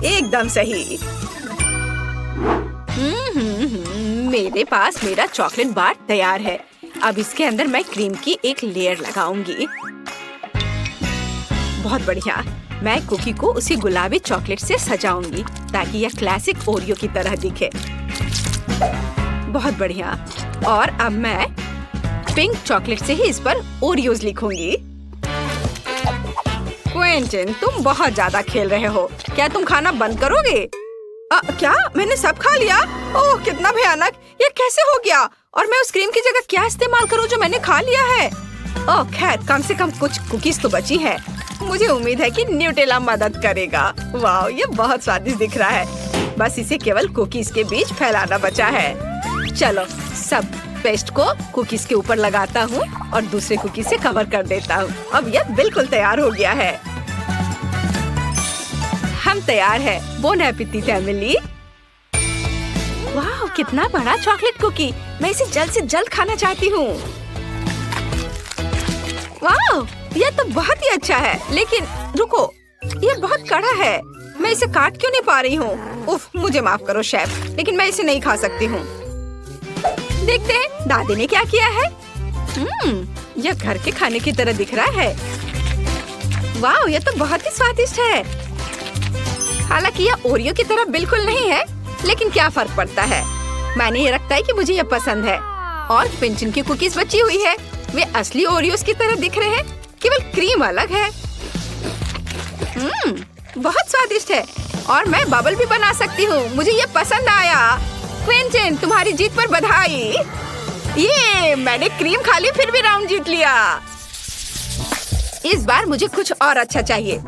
एकदम सही। मेरे पास मेरा चॉकलेट बार तैयार है। अब इसके अंदर मैं क्रीम की एक लेयर लगाऊंगी। बहुत बढ़िया। मैं कुकी को उसी गुलाबी चॉकलेट से सजाऊंगी, ताकि यह क्लासिक ओरियो की तरह दिखे। बहुत बढ़िया। और अब मैं पिंक चॉकलेट से ही इस पर ओरियोज लिखूंगी। क्विंटन, तुम बहुत ज्यादा खेल रहे हो। क्या तुम खाना बंद करोगे? क्या मैंने सब खा लिया? ओह, कितना भयानक। ये कैसे हो गया? और मैं उस क्रीम की जगह क्या इस्तेमाल करूं जो मैंने खा लिया है? ओह खैर, कम से कम कुछ कुकीज तो बची हैं। मुझे उम्मीद है कि न्यूटेला मदद करेगा। वाह, ये बहुत स्वादिष्ट दिख रहा है। बस इसे केवल कुकीज के बीच फैलाना बचा है। चलो सब पेस्ट को कुकीज के ऊपर लगाता हूँ और दूसरे कुकीज से कवर कर देता हूँ। अब यह बिल्कुल तैयार हो गया है। हम तैयार है। Bone appétit Emily. वाह, कितना बड़ा चॉकलेट कुकी। मैं इसे जल्द से जल्द खाना चाहती हूँ। वाह, यह तो बहुत ही अच्छा है। लेकिन रुको, यह बहुत कड़ा है। मैं इसे काट क्यों नहीं पा रही हूँ? उफ, मुझे माफ करो शेफ, लेकिन मैं इसे नहीं खा सकती हूँ। देखते हैं दादी ने क्या किया है। यह घर के खाने की तरह दिख रहा है। वाह, यह तो बहुत ही स्वादिष्ट है। हालांकि यह ओरियो की तरह बिल्कुल नहीं है, लेकिन क्या फर्क पड़ता है। मैंने ये रखता है कि मुझे ये पसंद है। और क्विंटन की कुकीज बची हुई है। वे असली ओरियोस की तरह दिख रहे हैं, केवल क्रीम अलग है। बहुत स्वादिष्ट है और मैं बबल भी बना सकती हूँ। मुझे ये पसंद आया। क्विंटन, तुम्हारी जीत पर बधाई। ये मैंने क्रीम खा ली, फिर भी राउंड जीत लिया। इस बार मुझे कुछ और अच्छा चाहिए।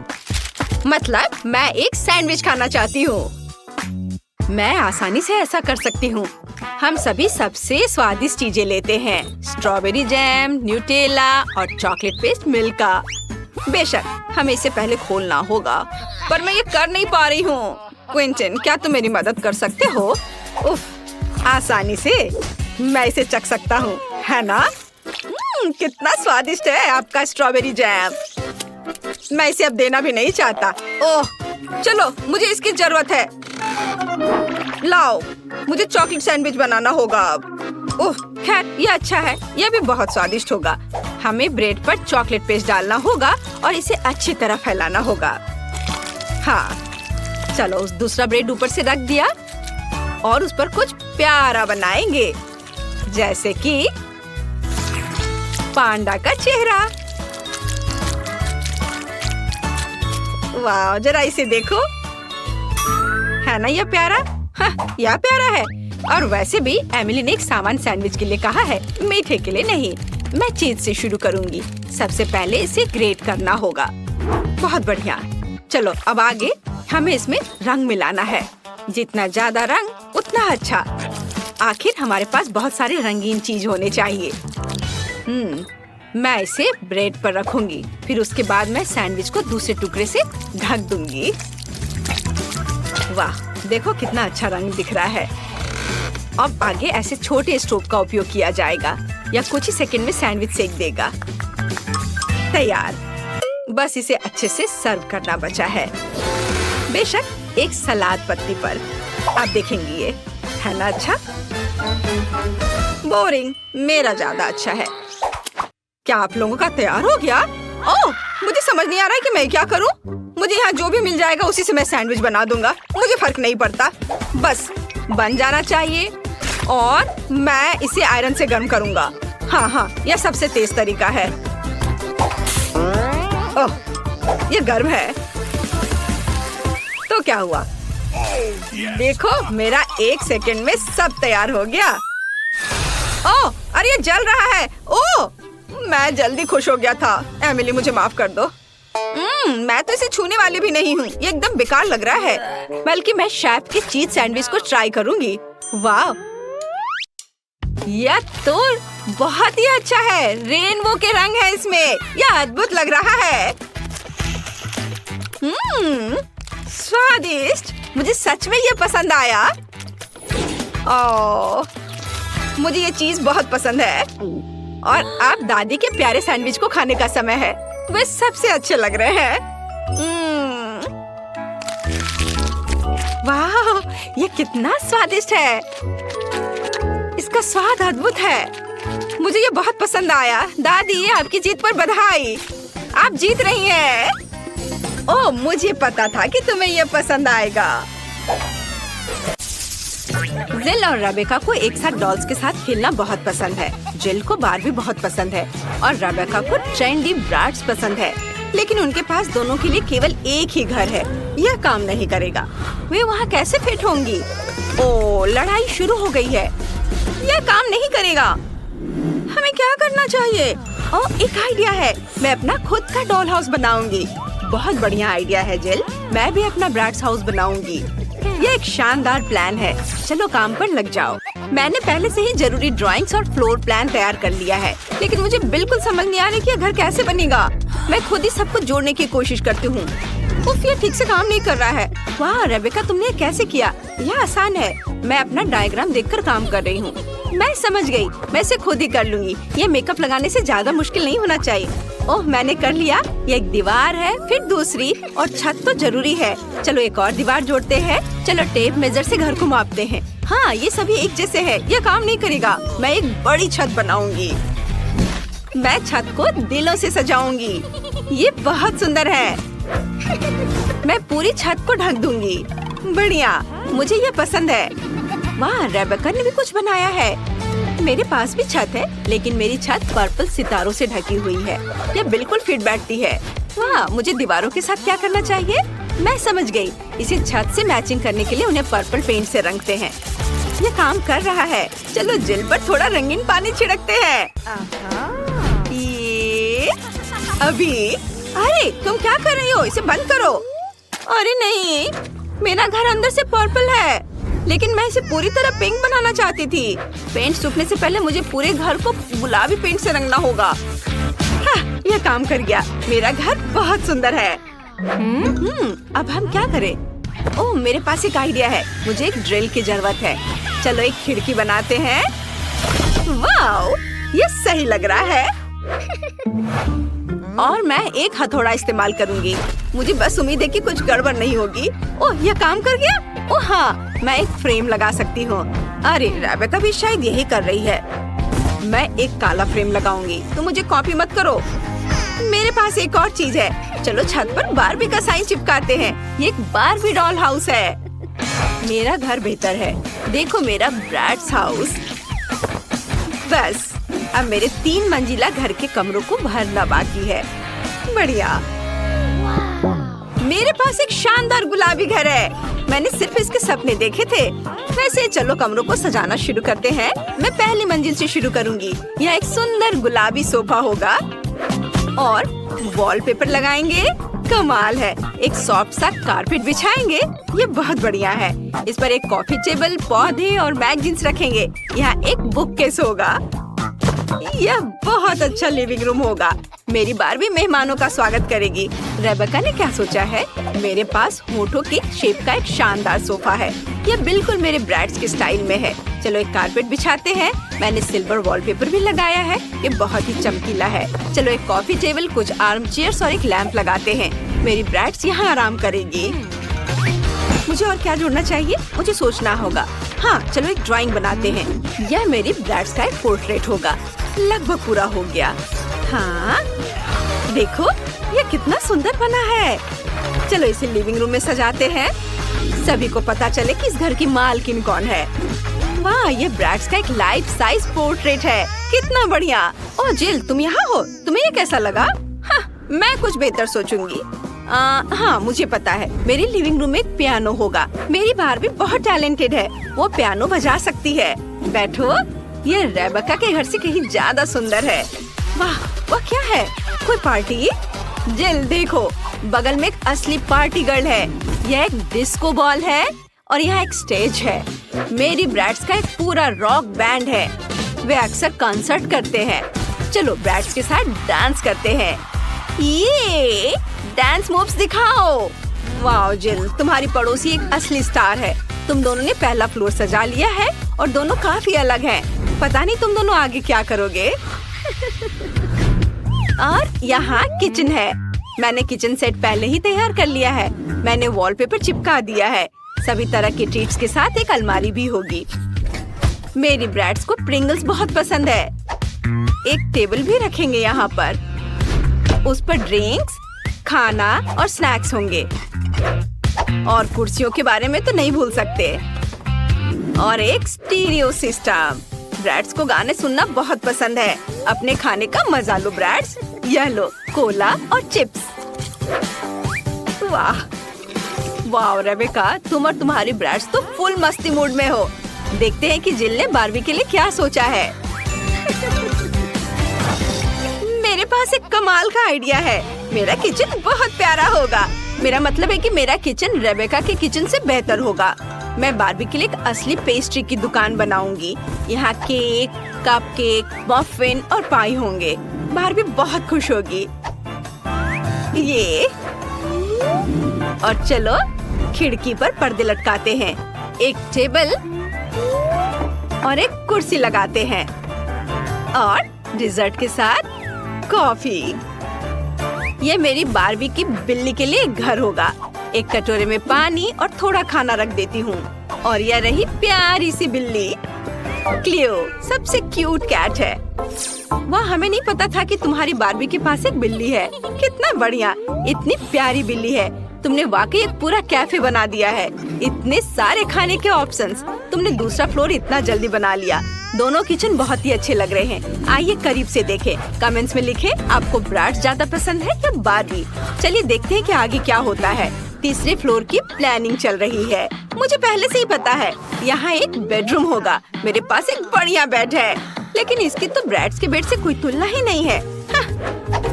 मतलब मैं एक सैंडविच खाना चाहती हूँ। मैं आसानी से ऐसा कर सकती हूँ। हम सभी सबसे स्वादिष्ट चीजें लेते हैं, स्ट्रॉबेरी जैम, न्यूटेला और चॉकलेट पेस्ट मिल्का। बेशक हमें इसे पहले खोलना होगा, पर मैं ये कर नहीं पा रही हूँ। क्विंटन, क्या तुम मेरी मदद कर सकते हो? उफ, आसानी से मैं इसे चख सकता हूँ, है ना? कितना स्वादिष्ट है आपका स्ट्रॉबेरी जैम। मैं इसे अब देना भी नहीं चाहता। ओह, चलो, मुझे इसकी जरूरत है। लाओ, मुझे चॉकलेट सैंडविच बनाना होगा अब। ओह, खैर ये अच्छा है, यह भी बहुत स्वादिष्ट होगा। हमें ब्रेड पर चॉकलेट पेस्ट डालना होगा और इसे अच्छी तरह फैलाना होगा। हाँ, चलो उस दूसरा ब्रेड ऊपर से रख दिया और उस पर कुछ प्यारा बनाएंगे, जैसे कि पांडा का चेहरा। वाह, जरा इसे देखो, है ना यह प्यारा? हाँ, यह प्यारा है। और वैसे भी एमिली ने एक सामान सैंडविच के लिए कहा है, मीठे के लिए नहीं। मैं चीज से शुरू करूंगी। सबसे पहले इसे ग्रेट करना होगा। बहुत बढ़िया। चलो अब आगे हमें इसमें रंग मिलाना है। जितना ज्यादा रंग उतना अच्छा। आखिर हमारे पास बहुत सारे रंगीन चीज होने चाहिए। मैं इसे ब्रेड पर रखूंगी। फिर उसके बाद मैं सैंडविच को दूसरे टुकड़े से ढक दूंगी। वाह, देखो कितना अच्छा रंग दिख रहा है। अब आगे ऐसे छोटे स्टोव का उपयोग किया जाएगा। या कुछ ही सेकंड में सैंडविच सेक देगा। तैयार। बस इसे अच्छे से सर्व करना बचा है। बेशक एक सलाद पत्ती पर। आप देखेंगे ये, है ना अच्छा? बोरिंग, मेरा ज्यादा अच्छा है। क्या आप लोगों का तैयार हो गया? ओह, मुझे समझ नहीं आ रहा है कि मैं क्या करूं। मुझे यहाँ जो भी मिल जाएगा उसी से मैं सैंडविच बना दूंगा। मुझे फर्क नहीं पड़ता, बस बन जाना चाहिए। और मैं इसे आयरन से गर्म करूंगा। हाँ, यह सबसे तेज तरीका है। ओह, ये गर्म है। तो क्या हुआ? देखो, मेरा 1 सेकंड में सब तैयार हो गया। ओह, अरे ये जल रहा है। ओह, मैं जल्दी खुश हो गया था। एमिली, मुझे माफ कर दो। मैं तो इसे छूने वाली भी नहीं हूँ। ये एकदम बेकार लग रहा है। बल्कि मैं शेफ के चीज सैंडविच को ट्राई करूंगी। वाह, यह तो बहुत ही अच्छा है। रेनबो के रंग है इसमें। यह अद्भुत लग रहा है। स्वादिष्ट। मुझे सच में ये पसंद आया। ओह, मुझे ये चीज बहुत पसंद है। और अब दादी के प्यारे सैंडविच को खाने का समय है। वे सबसे अच्छे लग रहे हैं। वाह, ये कितना स्वादिष्ट है। इसका स्वाद अद्भुत है। मुझे ये बहुत पसंद आया। दादी, आपकी जीत पर बधाई। आप जीत रही हैं। ओह, मुझे पता था कि तुम्हें ये पसंद आएगा। जिल और रेबेका को एक साथ डॉल्स के साथ खेलना बहुत पसंद है। जिल को बारबी बहुत पसंद है और रेबेका को ट्रेंडी ब्राड्स पसंद है। लेकिन उनके पास दोनों के लिए केवल एक ही घर है। यह काम नहीं करेगा। वे वहाँ कैसे फिट होंगी? ओह, लड़ाई शुरू हो गई है। यह काम नहीं करेगा। हमें क्या करना चाहिए? ओह, एक आइडिया है। मैं अपना खुद का डॉल हाउस बनाऊंगी। बहुत बढ़िया आइडिया है जिल। मैं भी अपना ब्राड्स हाउस बनाऊंगी। यह एक शानदार प्लान है। चलो काम पर लग जाओ। मैंने पहले से ही जरूरी ड्राइंग्स और फ्लोर प्लान तैयार कर लिया है, लेकिन मुझे बिल्कुल समझ नहीं आ रही कि यह घर कैसे बनेगा। मैं खुद ही सब कुछ जोड़ने की कोशिश करती हूँ। उफ, ये ठीक से काम नहीं कर रहा है। वाह रेबेका, तुमने कैसे किया? यह आसान है। मैं अपना डायग्राम देखकर काम कर रही हूँ। मैं समझ गई। मैं इसे खुद ही कर लूंगी। ये मेकअप लगाने से ज्यादा मुश्किल नहीं होना चाहिए। ओह, मैंने कर लिया। ये एक दीवार है, फिर दूसरी और छत तो जरूरी है। चलो एक और दीवार जोड़ते हैं। चलो टेप मेजर से घर को मापते हैं। हाँ, ये सभी एक जैसे है। यह काम नहीं करेगा। मैं एक बड़ी छत बनाऊंगी। मैं छत को दिलों से सजाऊंगी। ये बहुत सुंदर है। मैं पूरी छत को ढक दूंगी। बढ़िया, मुझे ये पसंद है। वाह, रेबेका ने भी कुछ बनाया है। मेरे पास भी छत है, लेकिन मेरी छत पर्पल सितारों से ढकी हुई है। ये बिल्कुल फिट बैठती है। वाह, मुझे दीवारों के साथ क्या करना चाहिए? मैं समझ गई। इसे छत से मैचिंग करने के लिए उन्हें पर्पल पेंट से रंगते हैं। ये काम कर रहा है। चलो जिल पर थोड़ा रंगीन पानी छिड़कते हैं। ये अभी, अरे तुम क्या कर रही हो? इसे बंद करो। अरे नहीं, मेरा घर अंदर से पर्पल है, लेकिन मैं इसे पूरी तरह पिंक बनाना चाहती थी। पेंट सूखने से पहले मुझे पूरे घर को गुलाबी पेंट से रंगना होगा। हाँ, यह काम कर गया। मेरा घर बहुत सुंदर है। अब हम क्या करें? ओह, मेरे पास एक आइडिया है। मुझे एक ड्रिल की जरूरत है। चलो एक खिड़की बनाते हैं। वाओ, ये सही लग रहा है। और मैं एक हथौड़ा इस्तेमाल करूंगी। मुझे बस उम्मीद है कि कुछ गड़बड़ नहीं होगी। ओह, यह काम कर गया। ओह हाँ, मैं एक फ्रेम लगा सकती हूँ। अरे रेबेका भी शायद यही कर रही है। मैं एक काला फ्रेम लगाऊंगी। तो मुझे कॉपी मत करो। मेरे पास एक और चीज है। चलो छत पर बारबी का साइन चिपकाते हैं। ये एक बारबी डॉल हाउस है। मेरा घर बेहतर है। देखो मेरा ब्रैड्स हाउस। बस अब मेरे 3 मंजिला घर के कमरों को भरना बाकी है। बढ़िया। मेरे पास एक शानदार गुलाबी घर है। मैंने सिर्फ इसके सपने देखे थे। वैसे चलो कमरों को सजाना शुरू करते हैं। मैं पहली मंजिल से शुरू करूंगी। यह एक सुंदर गुलाबी सोफा होगा और वॉलपेपर लगाएंगे। कमाल है। एक सॉफ्ट सा कारपेट बिछाएंगे। ये बहुत बढ़िया है। इस पर एक कॉफी टेबल, पौधे और मैगजीन्स रखेंगे। यहाँ एक बुक केस होगा। यह बहुत अच्छा लिविंग रूम होगा। मेरी बारबी मेहमानों का स्वागत करेगी। रेबेका ने क्या सोचा है? मेरे पास होठों की शेप का एक शानदार सोफा है। यह बिल्कुल मेरे ब्रैड्स के स्टाइल में है। चलो एक कारपेट बिछाते हैं। मैंने सिल्वर वॉलपेपर भी लगाया है। ये बहुत ही चमकीला है। चलो एक कॉफी टेबल, कुछ आर्म चेयर्स और एक लैंप लगाते हैं। मेरी ब्रैड्स यहाँ आराम करेगी। मुझे और क्या जोड़ना चाहिए? मुझे सोचना होगा। हाँ, चलो एक ड्राइंग बनाते हैं। यह मेरी ब्रैड्स का एक पोर्ट्रेट होगा। लगभग पूरा हो गया। हाँ, देखो ये कितना सुंदर बना है। चलो इसे लिविंग रूम में सजाते हैं। सभी को पता चले कि इस घर की मालकिन कौन है। वाह, ये ब्रैड्स का एक लाइफ साइज पोर्ट्रेट है। कितना बढ़िया। ओह जिल, तुम यहाँ हो? तुम्हें ये कैसा लगा? हाँ, मैं कुछ बेहतर सोचूंगी। हाँ, मुझे पता है। मेरी लिविंग रूम में एक पियानो होगा। मेरी बारबी बहुत टैलेंटेड है। वो पियानो बजा सकती है। बैठो। ये रेबेका के घर से कहीं ज्यादा सुंदर है। वाह, वह क्या है? कोई पार्टी? जिल देखो, बगल में एक असली पार्टी गर्ल है। यह एक डिस्को बॉल है और यहाँ एक स्टेज है। मेरी ब्रैड्स का एक पूरा रॉक बैंड है। वे अक्सर कॉन्सर्ट करते हैं। चलो ब्रैड्स के साथ डांस करते हैं। ये डांस मूव्स दिखाओ। वाह जिल, तुम्हारी पड़ोसी एक असली स्टार है। तुम दोनों ने पहला फ्लोर सजा लिया है और दोनों काफी अलग हैं। पता नहीं तुम दोनों आगे क्या करोगे। और यहाँ किचन है। मैंने किचन सेट पहले ही तैयार कर लिया है। मैंने वॉलपेपर चिपका दिया है। सभी तरह के ट्रीट्स के साथ एक अलमारी भी होगी। मेरी ब्रैड्स को प्रिंगल्स बहुत पसंद है। एक टेबल भी रखेंगे यहाँ पर। उस पर ड्रिंक्स, खाना और स्नैक्स होंगे। और कुर्सियों के बारे में तो नहीं भूल सकते। और एक स्टीरियो सिस्टम। ब्रैड्स को गाने सुनना बहुत पसंद है। अपने खाने का मजा लो ब्रैड्स। यह लो कोला और चिप्स। वाह वाह रेबेका, तुम और तुम्हारी ब्रैड्स तो फुल मस्ती मूड में हो। देखते हैं कि जिल ने बारबी के लिए क्या सोचा है। मेरे पास एक कमाल का आइडिया है। मेरा किचन बहुत प्यारा होगा। मेरा मतलब है कि मेरा किचन रेबेका के किचन से बेहतर होगा। मैं बारबी के लिए एक असली पेस्ट्री की दुकान बनाऊंगी। यहाँ केक, कपकेक, मफिन और पाई होंगे। बारबी बहुत खुश होगी। ये और चलो खिड़की पर पर्दे लटकाते हैं। एक टेबल और एक कुर्सी लगाते हैं और डिजर्ट के साथ कॉफी। ये मेरी बारबी की बिल्ली के लिए एक घर होगा। एक कटोरे में पानी और थोड़ा खाना रख देती हूँ। और यह रही प्यारी सी बिल्ली। क्लियो सबसे क्यूट कैट है। वाह, हमें नहीं पता था कि तुम्हारी बार्बी के पास एक बिल्ली है। कितना बढ़िया, इतनी प्यारी बिल्ली है। तुमने वाकई एक पूरा कैफे बना दिया है। इतने सारे खाने के ऑप्शंस। तुमने दूसरा फ्लोर इतना जल्दी बना लिया। दोनों किचन बहुत ही अच्छे लग रहे हैं। आइए करीब से देखें। कमेंट्स में लिखें आपको ब्रैड्स ज्यादा पसंद है या बार्बी। चलिए देखते हैं कि आगे क्या होता है। तीसरे फ्लोर की प्लानिंग चल रही है। मुझे पहले से ही पता है यहाँ एक बेडरूम होगा। मेरे पास एक बढ़िया बेड है, लेकिन इसकी तो ब्रैड्स के बेड से कोई तुलना ही नहीं है।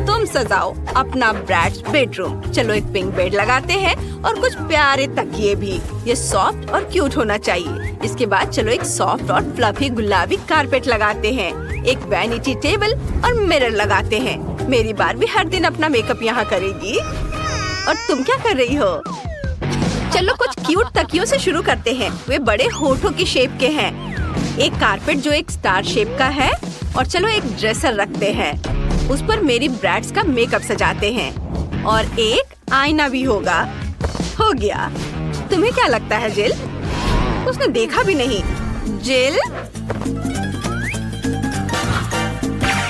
तुम सजाओ अपना ब्रैड्स बेडरूम। चलो एक पिंक बेड लगाते हैं और कुछ प्यारे तकिए भी। ये सॉफ्ट और क्यूट होना चाहिए। इसके बाद चलो एक सॉफ्ट और फ्लफी गुलाबी कारपेट लगाते हैं। एक वैनिटी टेबल और मिरर लगाते हैं। मेरी बार्बी हर दिन अपना मेकअप यहाँ करेगी। और तुम क्या कर रही हो? चलो कुछ क्यूट तकियों से शुरू करते हैं। वे बड़े होठों की शेप के हैं। एक कारपेट जो एक स्टार शेप का है। और चलो एक ड्रेसर रखते हैं। उस पर मेरी ब्रैड्स का मेकअप सजाते हैं। और एक आईना भी होगा। हो गया। तुम्हें क्या लगता है जिल? उसने देखा भी नहीं। जिल,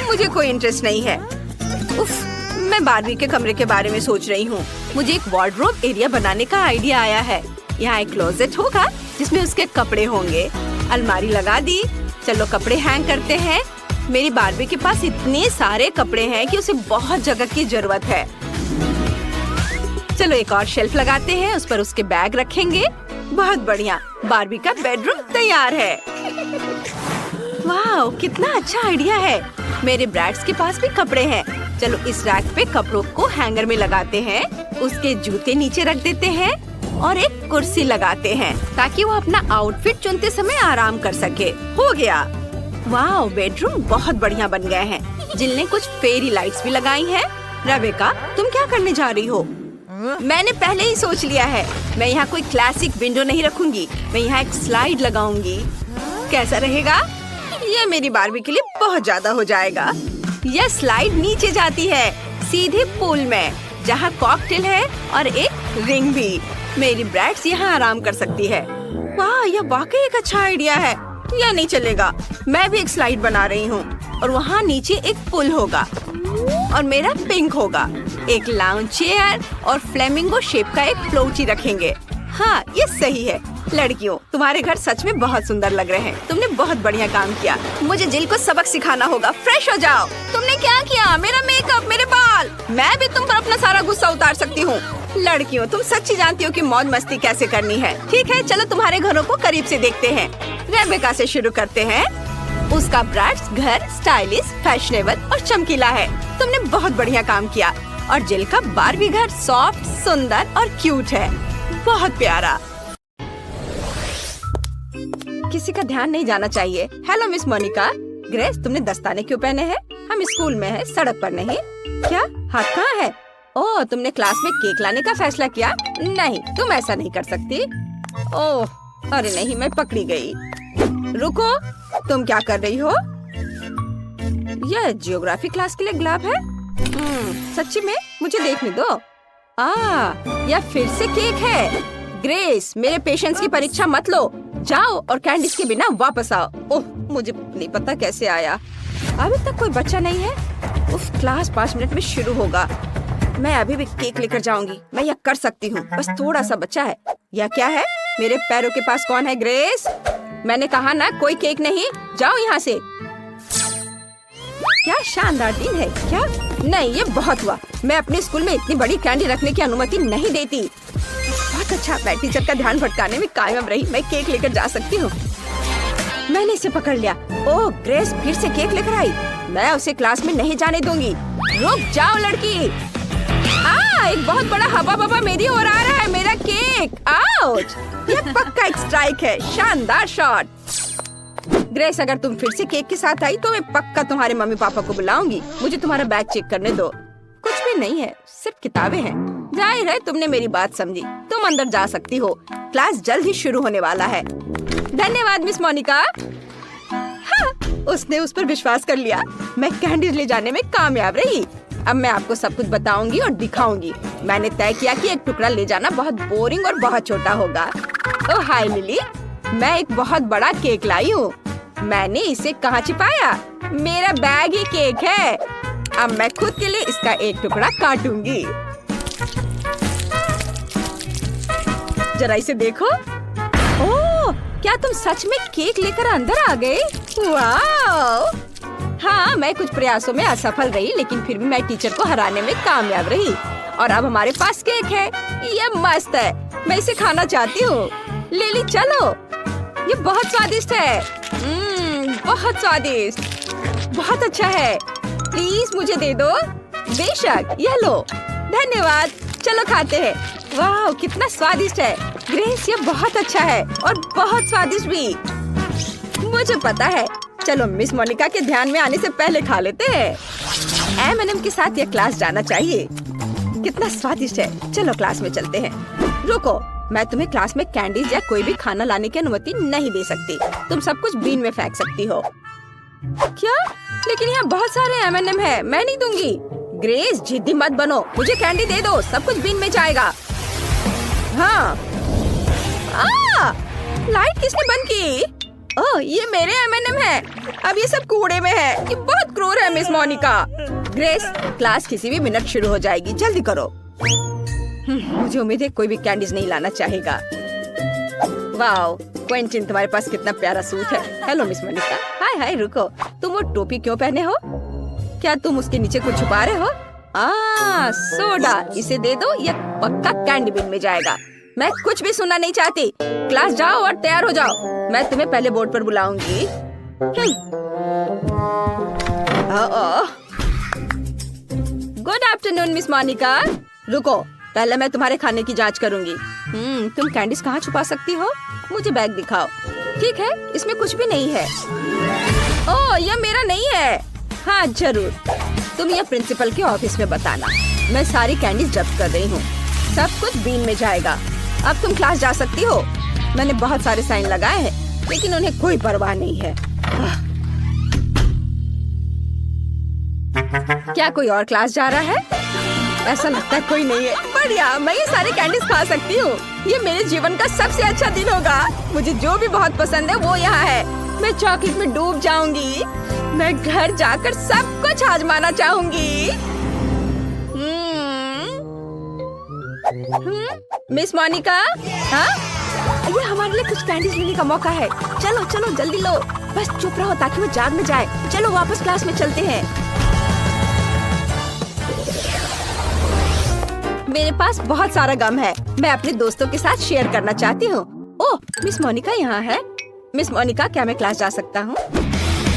मुझे कोई इंटरेस्ट नहीं है। उफ, मैं बार्बी के कमरे के बारे में सोच रही हूँ। मुझे एक वार्डरोब एरिया बनाने का आइडिया आया है। यहाँ एक क्लोजेट होगा जिसमें उसके कपड़े होंगे। अलमारी लगा दी। चलो कपड़े हैंग करते हैं। मेरी बार्बी के पास इतने सारे कपड़े हैं कि उसे बहुत जगह की जरूरत है। चलो एक और शेल्फ लगाते हैं। उस पर उसके बैग रखेंगे। बहुत बढ़िया, बार्बी का बेडरूम तैयार है। वाह, कितना अच्छा आइडिया है। मेरे ब्रैड्स के पास भी कपड़े हैं। चलो इस रैक पे कपड़ों को हैंगर में लगाते हैं। उसके जूते नीचे रख देते हैं और एक कुर्सी लगाते हैं ताकि वो अपना आउटफिट चुनते समय आराम कर सके। हो गया। वाह, बेडरूम बहुत बढ़िया बन गए हैं। जिल ने कुछ फेरी लाइट्स भी लगाई हैं। रेबेका, तुम क्या करने जा रही हो? मैंने पहले ही सोच लिया है। मैं यहाँ कोई क्लासिक विंडो नहीं रखूंगी। मैं यहाँ एक स्लाइड लगाऊंगी। कैसा रहेगा? ये मेरी बार्बी के लिए बहुत ज्यादा हो जाएगा। यह स्लाइड नीचे जाती है सीधे पूल में, जहाँ कॉकटेल है और एक रिंग भी। मेरी ब्रैड्स यहाँ आराम कर सकती है। वाह, यह वाकई एक अच्छा आइडिया है। यह नहीं चलेगा। मैं भी एक स्लाइड बना रही हूँ और वहाँ नीचे एक पुल होगा और मेरा पिंक होगा। एक लाउंज चेयर और फ्लेमिंगो शेप का एक फ्लोटी रखेंगे। हाँ, ये सही है। लड़कियों, तुम्हारे घर सच में बहुत सुंदर लग रहे हैं। तुमने बहुत बढ़िया काम किया। मुझे जिल को सबक सिखाना होगा। फ्रेश हो जाओ। तुमने क्या किया? मेरा मेकअप, मेरे बाल। मैं भी तुम पर अपना सारा गुस्सा उतार सकती हूँ। लड़कियों, तुम सच्ची जानती हो कि मौज मस्ती कैसे करनी है। ठीक है, चलो तुम्हारे घरों को करीब से देखते हैं। रेबेका से शुरू करते हैं। उसका ब्रैड्स घर स्टाइलिश, फैशनेबल और चमकीला है। तुमने बहुत बढ़िया काम किया। और जिल का बार्बी घर सॉफ्ट, सुंदर और क्यूट है। बहुत प्यारा। किसी का ध्यान नहीं जाना चाहिए। Hello miss Monika. ग्रेस, तुमने दस्ताने क्यों पहने हैं? हम स्कूल में हैं, सड़क पर नहीं। क्या? हाथ कहाँ है? ओह, तुमने क्लास में केक लाने का फैसला किया? नहीं, तुम ऐसा नहीं कर सकती। ओह, अरे नहीं, मैं पकड़ी गई। रुको, तुम क्या कर रही हो? यह जियोग्राफी क्लास के लिए गुलाब है? सच्ची में? मुझे देखने दो। यह फिर से केक है। ग्रेस, मेरे पेशेंस की परीक्षा मत लो। जाओ और कैंडीज के बिना वापस आओ। ओह, मुझे नहीं पता कैसे आया। अभी तक कोई बच्चा नहीं है। उफ, क्लास 5 मिनट में शुरू होगा। मैं अभी भी केक लेकर जाऊंगी। मैं यह कर सकती हूँ। बस थोड़ा सा बच्चा है। यह क्या है? मेरे पैरों के पास कौन है? ग्रेस, मैंने कहा ना, कोई केक नहीं। जाओ यहाँ से। क्या शानदार दिन है। क्या? नहीं, ये बहुत हुआ। मैं अपने स्कूल में इतनी बड़ी कैंडी रखने की अनुमति नहीं देती। बहुत अच्छा, मैं टीचर का ध्यान भटकाने में कामयाब रही। मैं केक लेकर जा सकती हूँ। मैंने इसे पकड़ लिया। ओह, ग्रेस फिर से केक लेकर आई। मैं उसे क्लास में नहीं जाने दूंगी। रुक जाओ लड़की। एक बहुत बड़ा हवा बवा मेरी ओर आ रहा है। मेरा केक। आउच! यह पक्का एक स्ट्राइक है। शानदार शॉट। ग्रेस, अगर तुम फिर से केक के साथ आई तो मैं पक्का तुम्हारे मम्मी पापा को बुलाऊंगी। मुझे तुम्हारा बैग चेक करने दो। कुछ भी नहीं है, सिर्फ किताबें हैं। जाहिर है तुमने मेरी बात समझी। तुम अंदर जा सकती हो। क्लास जल्द ही शुरू होने वाला है। धन्यवाद मिस मोनिका। हाँ, उसने उस पर विश्वास कर लिया। मैं कैंडीज ले जाने में कामयाब रही। अब मैं आपको सब कुछ बताऊंगी और दिखाऊंगी। मैंने तय किया कि एक टुकड़ा ले जाना बहुत बोरिंग और बहुत छोटा होगा। ओह हाय लिली, मैं एक बहुत बड़ा केक लाई हूँ। मैंने इसे कहाँ छिपाया? मेरा बैग ही केक है। अब मैं खुद के लिए इसका एक टुकड़ा काटूंगी। जरा इसे देखो। ओह, क्या तुम सच में केक लेकर अंदर आ गए? वाह! हाँ, मैं कुछ प्रयासों में असफल रही, लेकिन फिर भी मैं टीचर को हराने में कामयाब रही। और अब हमारे पास केक है। ये मस्त है। मैं इसे खाना चाहती हूँ। लिली चलो। ये बहुत स्वादिष्ट है। बहुत स्वादिष्ट। बहुत अच्छा है। प्लीज मुझे दे दो। बेशक, यह लो। धन्यवाद। चलो खाते हैं। वाह, कितना स्वादिष्ट है। ग्रेस, ये बहुत अच्छा है और बहुत स्वादिष्ट भी। मुझे पता है। चलो मिस मोनिका के ध्यान में आने से पहले खा लेते हैं। M&M के साथ यह क्लास जाना चाहिए। कितना स्वादिष्ट है। चलो क्लास में चलते हैं। रुको, मैं तुम्हें क्लास में कैंडीज या कोई भी खाना लाने की अनुमति नहीं दे सकती। तुम सब कुछ बीन में फेंक सकती हो। क्या? लेकिन यहाँ बहुत सारे M&M है। मैं नहीं दूंगी। ग्रेस, जिद्दी मत बनो। मुझे कैंडी दे दो। सब कुछ बीन में जाएगा। हाँ। लाइट किसने बंद की? ओह, ये मेरे M&M है। अब ये सब कूड़े में है। ये बहुत क्रूर है मिस मोनिका। ग्रेस, क्लास किसी भी मिनट शुरू हो जाएगी। जल्दी करो। मुझे उम्मीद है कोई भी कैंडीज नहीं लाना चाहेगा। वाओ, क्विंटिन, तुम्हारे पास कितना प्यारा सूट है। Hello miss Monica. Hi hi, रुको। तुम वो टोपी क्यों पहने हो? क्या तुम उसके नीचे कुछ छुपा रहे हो? सोडा। इसे दे दो। यह पक्का कैंडी बिन में जाएगा। मैं कुछ भी सुनना नहीं चाहती। क्लास जाओ और तैयार हो जाओ। मैं तुम्हें पहले बोर्ड पर बुलाऊंगी। Good afternoon miss Monica. रुको, पहले मैं तुम्हारे खाने की जांच करूंगी। तुम कैंडीज कहाँ छुपा सकती हो? मुझे बैग दिखाओ। ठीक है, इसमें कुछ भी नहीं है। ओह, यह मेरा नहीं है। हाँ जरूर, तुम यह प्रिंसिपल के ऑफिस में बताना। मैं सारी कैंडीज जब्त कर रही हूँ। सब कुछ बीन में जाएगा। अब तुम क्लास जा सकती हो। मैंने बहुत सारे साइन लगाए हैं, लेकिन उन्हें कोई परवाह नहीं है। क्या कोई और क्लास जा रहा है? ऐसा लगता है कोई नहीं है। बढ़िया, मैं ये सारे कैंडीज खा सकती हूँ। ये मेरे जीवन का सबसे अच्छा दिन होगा। मुझे जो भी बहुत पसंद है वो यहाँ है। मैं चॉकलेट में डूब जाऊंगी। मैं घर जाकर सब कुछ आजमाना चाहूंगी। मिस मोनिका, हाँ? ये हमारे लिए कुछ कैंडीज लेने का मौका है। चलो चलो जल्दी लो। बस चुप रहो ताकि वो जाग न जाए। चलो वापस क्लास में चलते हैं। मेरे पास बहुत सारा गम है। मैं अपने दोस्तों के साथ शेयर करना चाहती हूँ। ओह, मिस मोनिका यहाँ है। मिस मोनिका, क्या मैं क्लास जा सकता हूँ?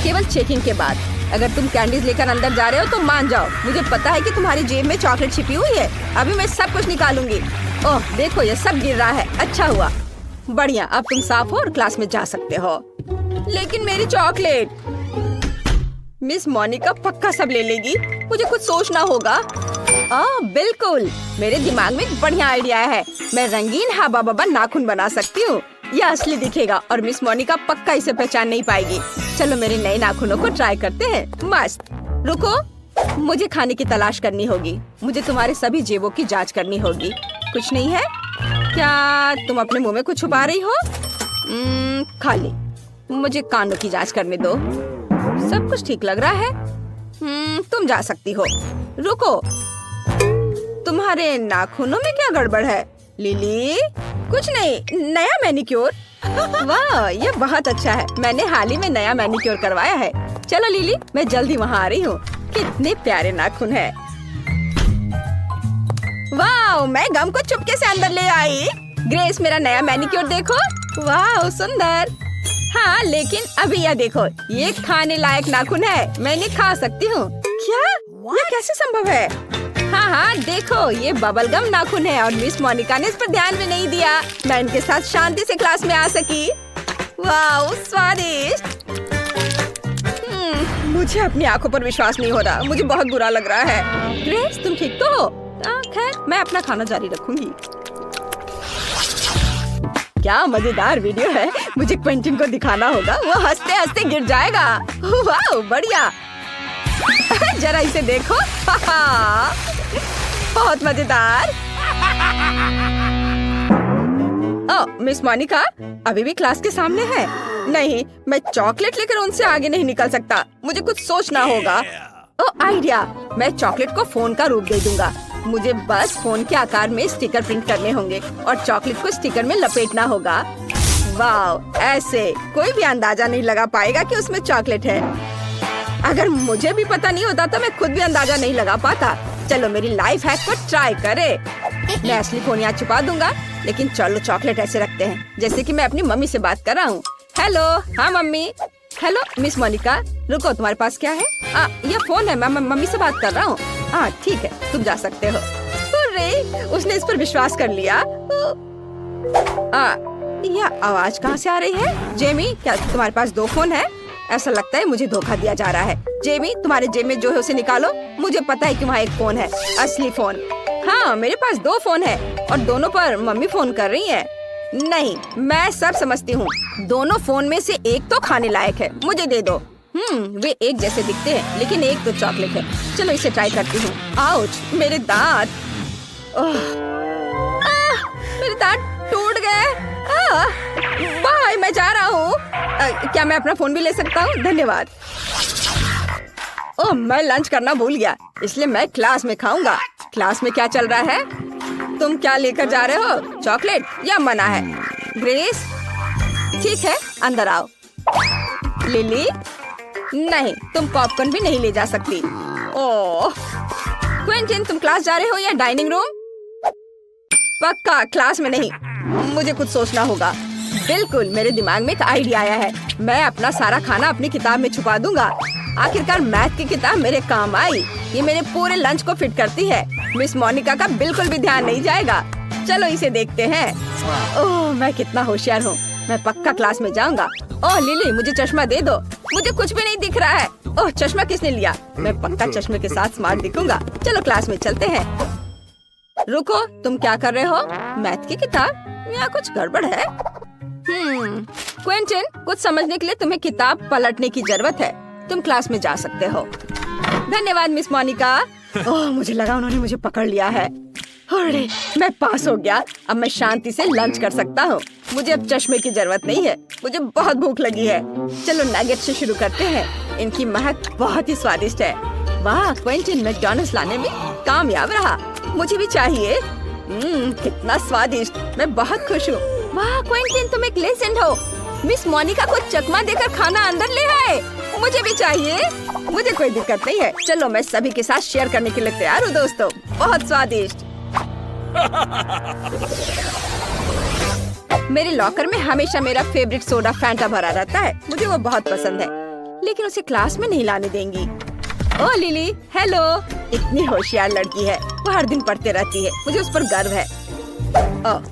केवल चेकिंग के बाद। अगर तुम कैंडीज लेकर अंदर जा रहे हो तो मान जाओ। मुझे पता है कि तुम्हारी जेब में चॉकलेट छिपी हुई है। अभी मैं सब कुछ निकालूंगी। ओह देखो, ये सब गिर रहा है। अच्छा हुआ। बढ़िया, अब तुम साफ हो और क्लास में जा सकते हो। लेकिन मेरी चॉकलेट। मिस मोनिका पक्का सब ले लेगी। मुझे कुछ सोचना होगा। बिल्कुल, मेरे दिमाग में एक बढ़िया आइडिया है। मैं रंगीन हाबा बाबा नाखून बना सकती हूँ। यह असली दिखेगा और मिस मोनिका पक्का इसे पहचान नहीं पाएगी। चलो मेरे नए नाखूनों को ट्राई करते हैं। मस्त। रुको, मुझे खाने की तलाश करनी होगी। मुझे तुम्हारे सभी जेबों की जांच करनी होगी। कुछ नहीं है? क्या तुम अपने मुंह में कुछ छुपा रही हो? खाली। मुझे कानों की जांच करने दो। सब कुछ ठीक लग रहा है। तुम जा सकती हो। रुको, तुम्हारे नाखूनों में क्या गड़बड़ है? लिली, कुछ नहीं, नया मैनिक्योर। वाह, ये बहुत अच्छा है। मैंने हाल ही में नया मैनिक्योर करवाया है। चलो लिली, मैं जल्दी वहाँ आ रही हूँ। कितने प्यारे नाखून है। वाह, मैं गम को चुपके से अंदर ले आई। ग्रेस, मेरा नया मैनिक्योर देखो। वाह, सुंदर। हाँ, लेकिन अभी यह देखो, ये खाने लायक नाखून है। मैं इन्हें खा सकती हूँ। क्या? ये कैसे संभव है? हाँ हाँ, देखो, ये बबलगम नाखून है और मिस मोनिका ने इस पर ध्यान भी नहीं दिया। मैं इनके साथ शांति से क्लास में आ सकी। वाह, स्वादिष्ट। मुझे अपनी आंखों पर विश्वास नहीं हो रहा। मुझे बहुत बुरा लग रहा है। ग्रेस, तुम ठीक तो हो? खैर, मैं अपना खाना जारी रखूंगी। क्या मजेदार वीडियो है। मुझे क्विंटिन को दिखाना होगा। वो हंसते हंसते गिर जाएगा। वाह, बढ़िया। जरा इसे देखो। बहुत मजेदार। ओह, मिस मोनिका अभी भी क्लास के सामने है। नहीं, मैं चॉकलेट लेकर उनसे आगे नहीं निकल सकता। मुझे कुछ सोचना होगा। ओह आइडिया, मैं चॉकलेट को फोन का रूप दे दूंगा। मुझे बस फोन के आकार में स्टिकर प्रिंट करने होंगे और चॉकलेट को स्टिकर में लपेटना होगा। वाह, ऐसे कोई भी अंदाजा नहीं लगा पाएगा कि उसमें चॉकलेट है। अगर मुझे भी पता नहीं होता तो मैं खुद भी अंदाजा नहीं लगा पाता। चलो मेरी लाइफ हैक को ट्राई करे। मैं असली फोन यहाँ छुपा दूंगा, लेकिन चलो चॉकलेट ऐसे रखते हैं जैसे कि मैं अपनी मम्मी से बात कर रहा हूँ। हेलो, हाँ मम्मी। हेलो मिस मोनिका, रुको, तुम्हारे पास क्या है? ये फोन है, मैं मम्मी से बात कर रहा हूँ। हाँ ठीक है, तुम जा सकते हो। अरे, उसने इस पर विश्वास कर लिया। यह आवाज कहाँ से आ रही है? जेमी, क्या तुम्हारे पास 2 फोन है? ऐसा लगता है मुझे धोखा दिया जा रहा है। जेमी, तुम्हारे जेब में जो है उसे निकालो। मुझे पता है कि वहाँ एक फोन है, असली फोन। हाँ, मेरे पास 2 फोन है और दोनों पर मम्मी फोन कर रही है। नहीं, मैं सब समझती हूँ। दोनों फोन में से एक तो खाने लायक है, मुझे दे दो। वे एक जैसे दिखते हैं, लेकिन एक तो चॉकलेट है। चलो इसे ट्राई करती हूँ। आउच, मेरे दांत। मेरे दांत टूट गए। बाय, मैं जा रहा हूँ। क्या मैं अपना फोन भी ले सकता हूँ? धन्यवाद। ओह, मैं लंच करना भूल गया, इसलिए मैं क्लास में खाऊंगा। क्लास में क्या चल रहा है? तुम क्या लेकर जा रहे हो? चॉकलेट या मना है? ग्रेस, ठीक है, अंदर आओ। लिली, नहीं, तुम पॉपकॉर्न भी नहीं ले जा सकती। ओह, क्विंटन, तुम क्लास जा रहे हो या डाइनिंग रूम? पक्का क्लास में नहीं, मुझे कुछ सोचना होगा। बिल्कुल, मेरे दिमाग में एक आइडिया आया है। मैं अपना सारा खाना अपनी किताब में छुपा दूंगा। आखिरकार मैथ की किताब मेरे काम आई। ये मेरे पूरे लंच को फिट करती है। मिस मोनिका का बिल्कुल भी ध्यान नहीं जाएगा। चलो इसे देखते हैं। ओह, मैं कितना होशियार हूँ। मैं पक्का क्लास में जाऊंगा। ओह लिली, मुझे चश्मा दे दो, मुझे कुछ भी नहीं दिख रहा है। ओह, चश्मा किसने लिया? मैं पक्का चश्मे के साथ स्मार्ट दिखूंगा। चलो क्लास में चलते हैं। रुको, तुम क्या कर रहे हो? मैथ की किताब? यहाँ कुछ गड़बड़ है। क्विंटन, कुछ समझने के लिए तुम्हें किताब पलटने की जरूरत है। तुम क्लास में जा सकते हो। धन्यवाद मिस मोनिका। ओह, मुझे लगा उन्होंने मुझे पकड़ लिया है। अरे, मैं पास हो गया। अब मैं शांति से लंच कर सकता हूँ। मुझे अब चश्मे की जरूरत नहीं है। मुझे बहुत भूख लगी है। चलो नगेट से शुरू करते हैं। इनकी महक बहुत ही स्वादिष्ट है। वाह, क्विंटन मैकडॉनल्ड्स लाने में कामयाब रहा। मुझे भी चाहिए। कितना स्वादिष्ट। मैं बहुत खुश हूँ। वाह क्विंटन, तुम एक लेजेंड हो। मिस मोनिका को चकमा देकर खाना अंदर ले आए। मुझे भी चाहिए। मुझे कोई दिक्कत नहीं है। चलो, मैं सभी के साथ शेयर करने के लिए तैयार हूँ दोस्तों। बहुत स्वादिष्ट। मेरे लॉकर में हमेशा मेरा फेवरेट सोडा फैंटा भरा रहता है। मुझे वो बहुत पसंद है, लेकिन उसे क्लास में नहीं लाने देंगी। ओह लिली, हेलो। इतनी होशियार लड़की है। वो हर दिन पढ़ते रहती है। मुझे उस पर गर्व है। ओह,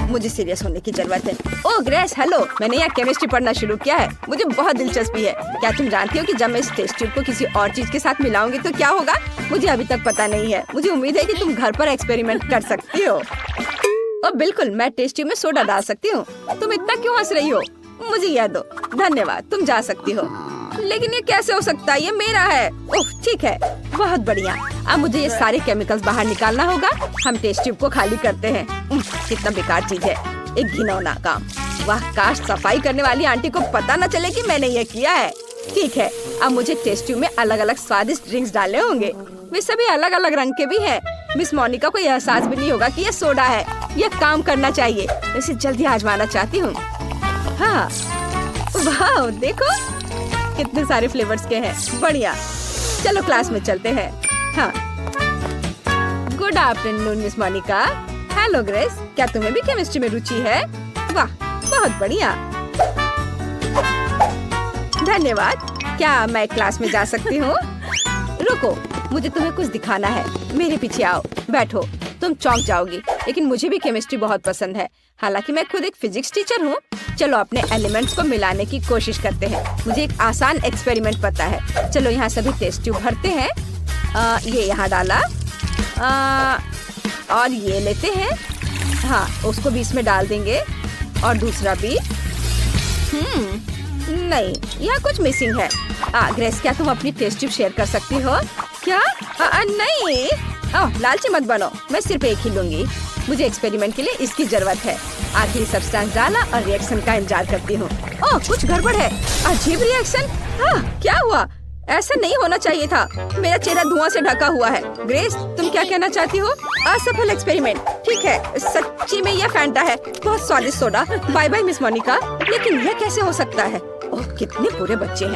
मुझे सीरियस होने की जरूरत है। ओह ग्रेस, हेलो। मैंने यहाँ केमिस्ट्री पढ़ना शुरू किया है। मुझे बहुत दिलचस्पी है। क्या तुम जानती हो कि जब मैं इस टेस्ट ट्यूब को किसी और चीज के साथ मिलाऊंगी तो क्या होगा? मुझे अभी तक पता नहीं है। मुझे उम्मीद है कि तुम घर पर एक्सपेरिमेंट कर सकती हो। ओह बिल्कुल, मैं टेस्ट ट्यूब में सोडा डाल सकती हूँ। तुम इतना क्यों हंस रही हो? मुझे यह दो। धन्यवाद, तुम जा सकती हो। लेकिन ये कैसे हो सकता है? ये मेरा है। ओह ठीक है, बहुत बढ़िया। अब मुझे ये सारे केमिकल्स बाहर निकालना होगा। हम टेस्ट ट्यूब को खाली करते हैं। कितना बेकार चीज है, एक घिनौना काम। वाह, काश सफाई करने वाली आंटी को पता न चले कि मैंने ये किया है। ठीक है, अब मुझे टेस्ट ट्यूब में अलग अलग स्वादिष्ट ड्रिंक्स डालने होंगे। वे सभी अलग अलग रंग के भी हैं। मिस मोनिका को यह एहसास भी नहीं होगा कि यह सोडा है। यह काम करना चाहिए। मैं इसे जल्दी आजमाना चाहती हूँ। हाँ, वाह देखो कितने सारे फ्लेवर्स के हैं। बढ़िया, चलो क्लास में चलते हैं। हाँ, good afternoon miss Monica. Hello Grace, क्या तुम्हें भी केमिस्ट्री में रुचि है? वाह, बहुत बढ़िया। धन्यवाद। क्या मैं क्लास में जा सकती हूँ? रुको, मुझे तुम्हें कुछ दिखाना है। मेरे पीछे आओ, बैठो। तुम चौंक जाओगी, लेकिन मुझे भी केमिस्ट्री बहुत पसंद है। हालांकि मैं खुद एक फिजिक्स टीचर हूँ। चलो अपने एलिमेंट्स को मिलाने की कोशिश करते हैं। मुझे एक आसान एक्सपेरिमेंट पता है। चलो यहाँ सभी टेस्ट ट्यूब भरते हैं। ये यहाँ डाला। और ये लेते हैं। हाँ, उसको भी इसमें डाल देंगे और दूसरा भी। नहीं, यहाँ कुछ मिसिंग है। ग्रेस, क्या तुम अपनी टेस्ट ट्यूब शेयर कर सकती हो? क्या? नहीं। लालची मत बनो, मैं सिर्फ एक ही लूंगी। मुझे एक्सपेरिमेंट के लिए इसकी जरूरत है। आखिरी सब्सटेंस डाला और रिएक्शन का इंतजार करती हूँ। ओह, कुछ गड़बड़ है। अजीब रिएक्शन। क्या हुआ? ऐसा नहीं होना चाहिए था। मेरा चेहरा धुआं से ढका हुआ है। ग्रेस, तुम क्या कहना चाहती हो? असफल एक्सपेरिमेंट। ठीक है, सच्ची में यह फैंटा है। बहुत स्वादिष्ट soda. Bye bye miss Monica. लेकिन यह कैसे हो सकता है? ओह, कितने बुरे बच्चे हैं।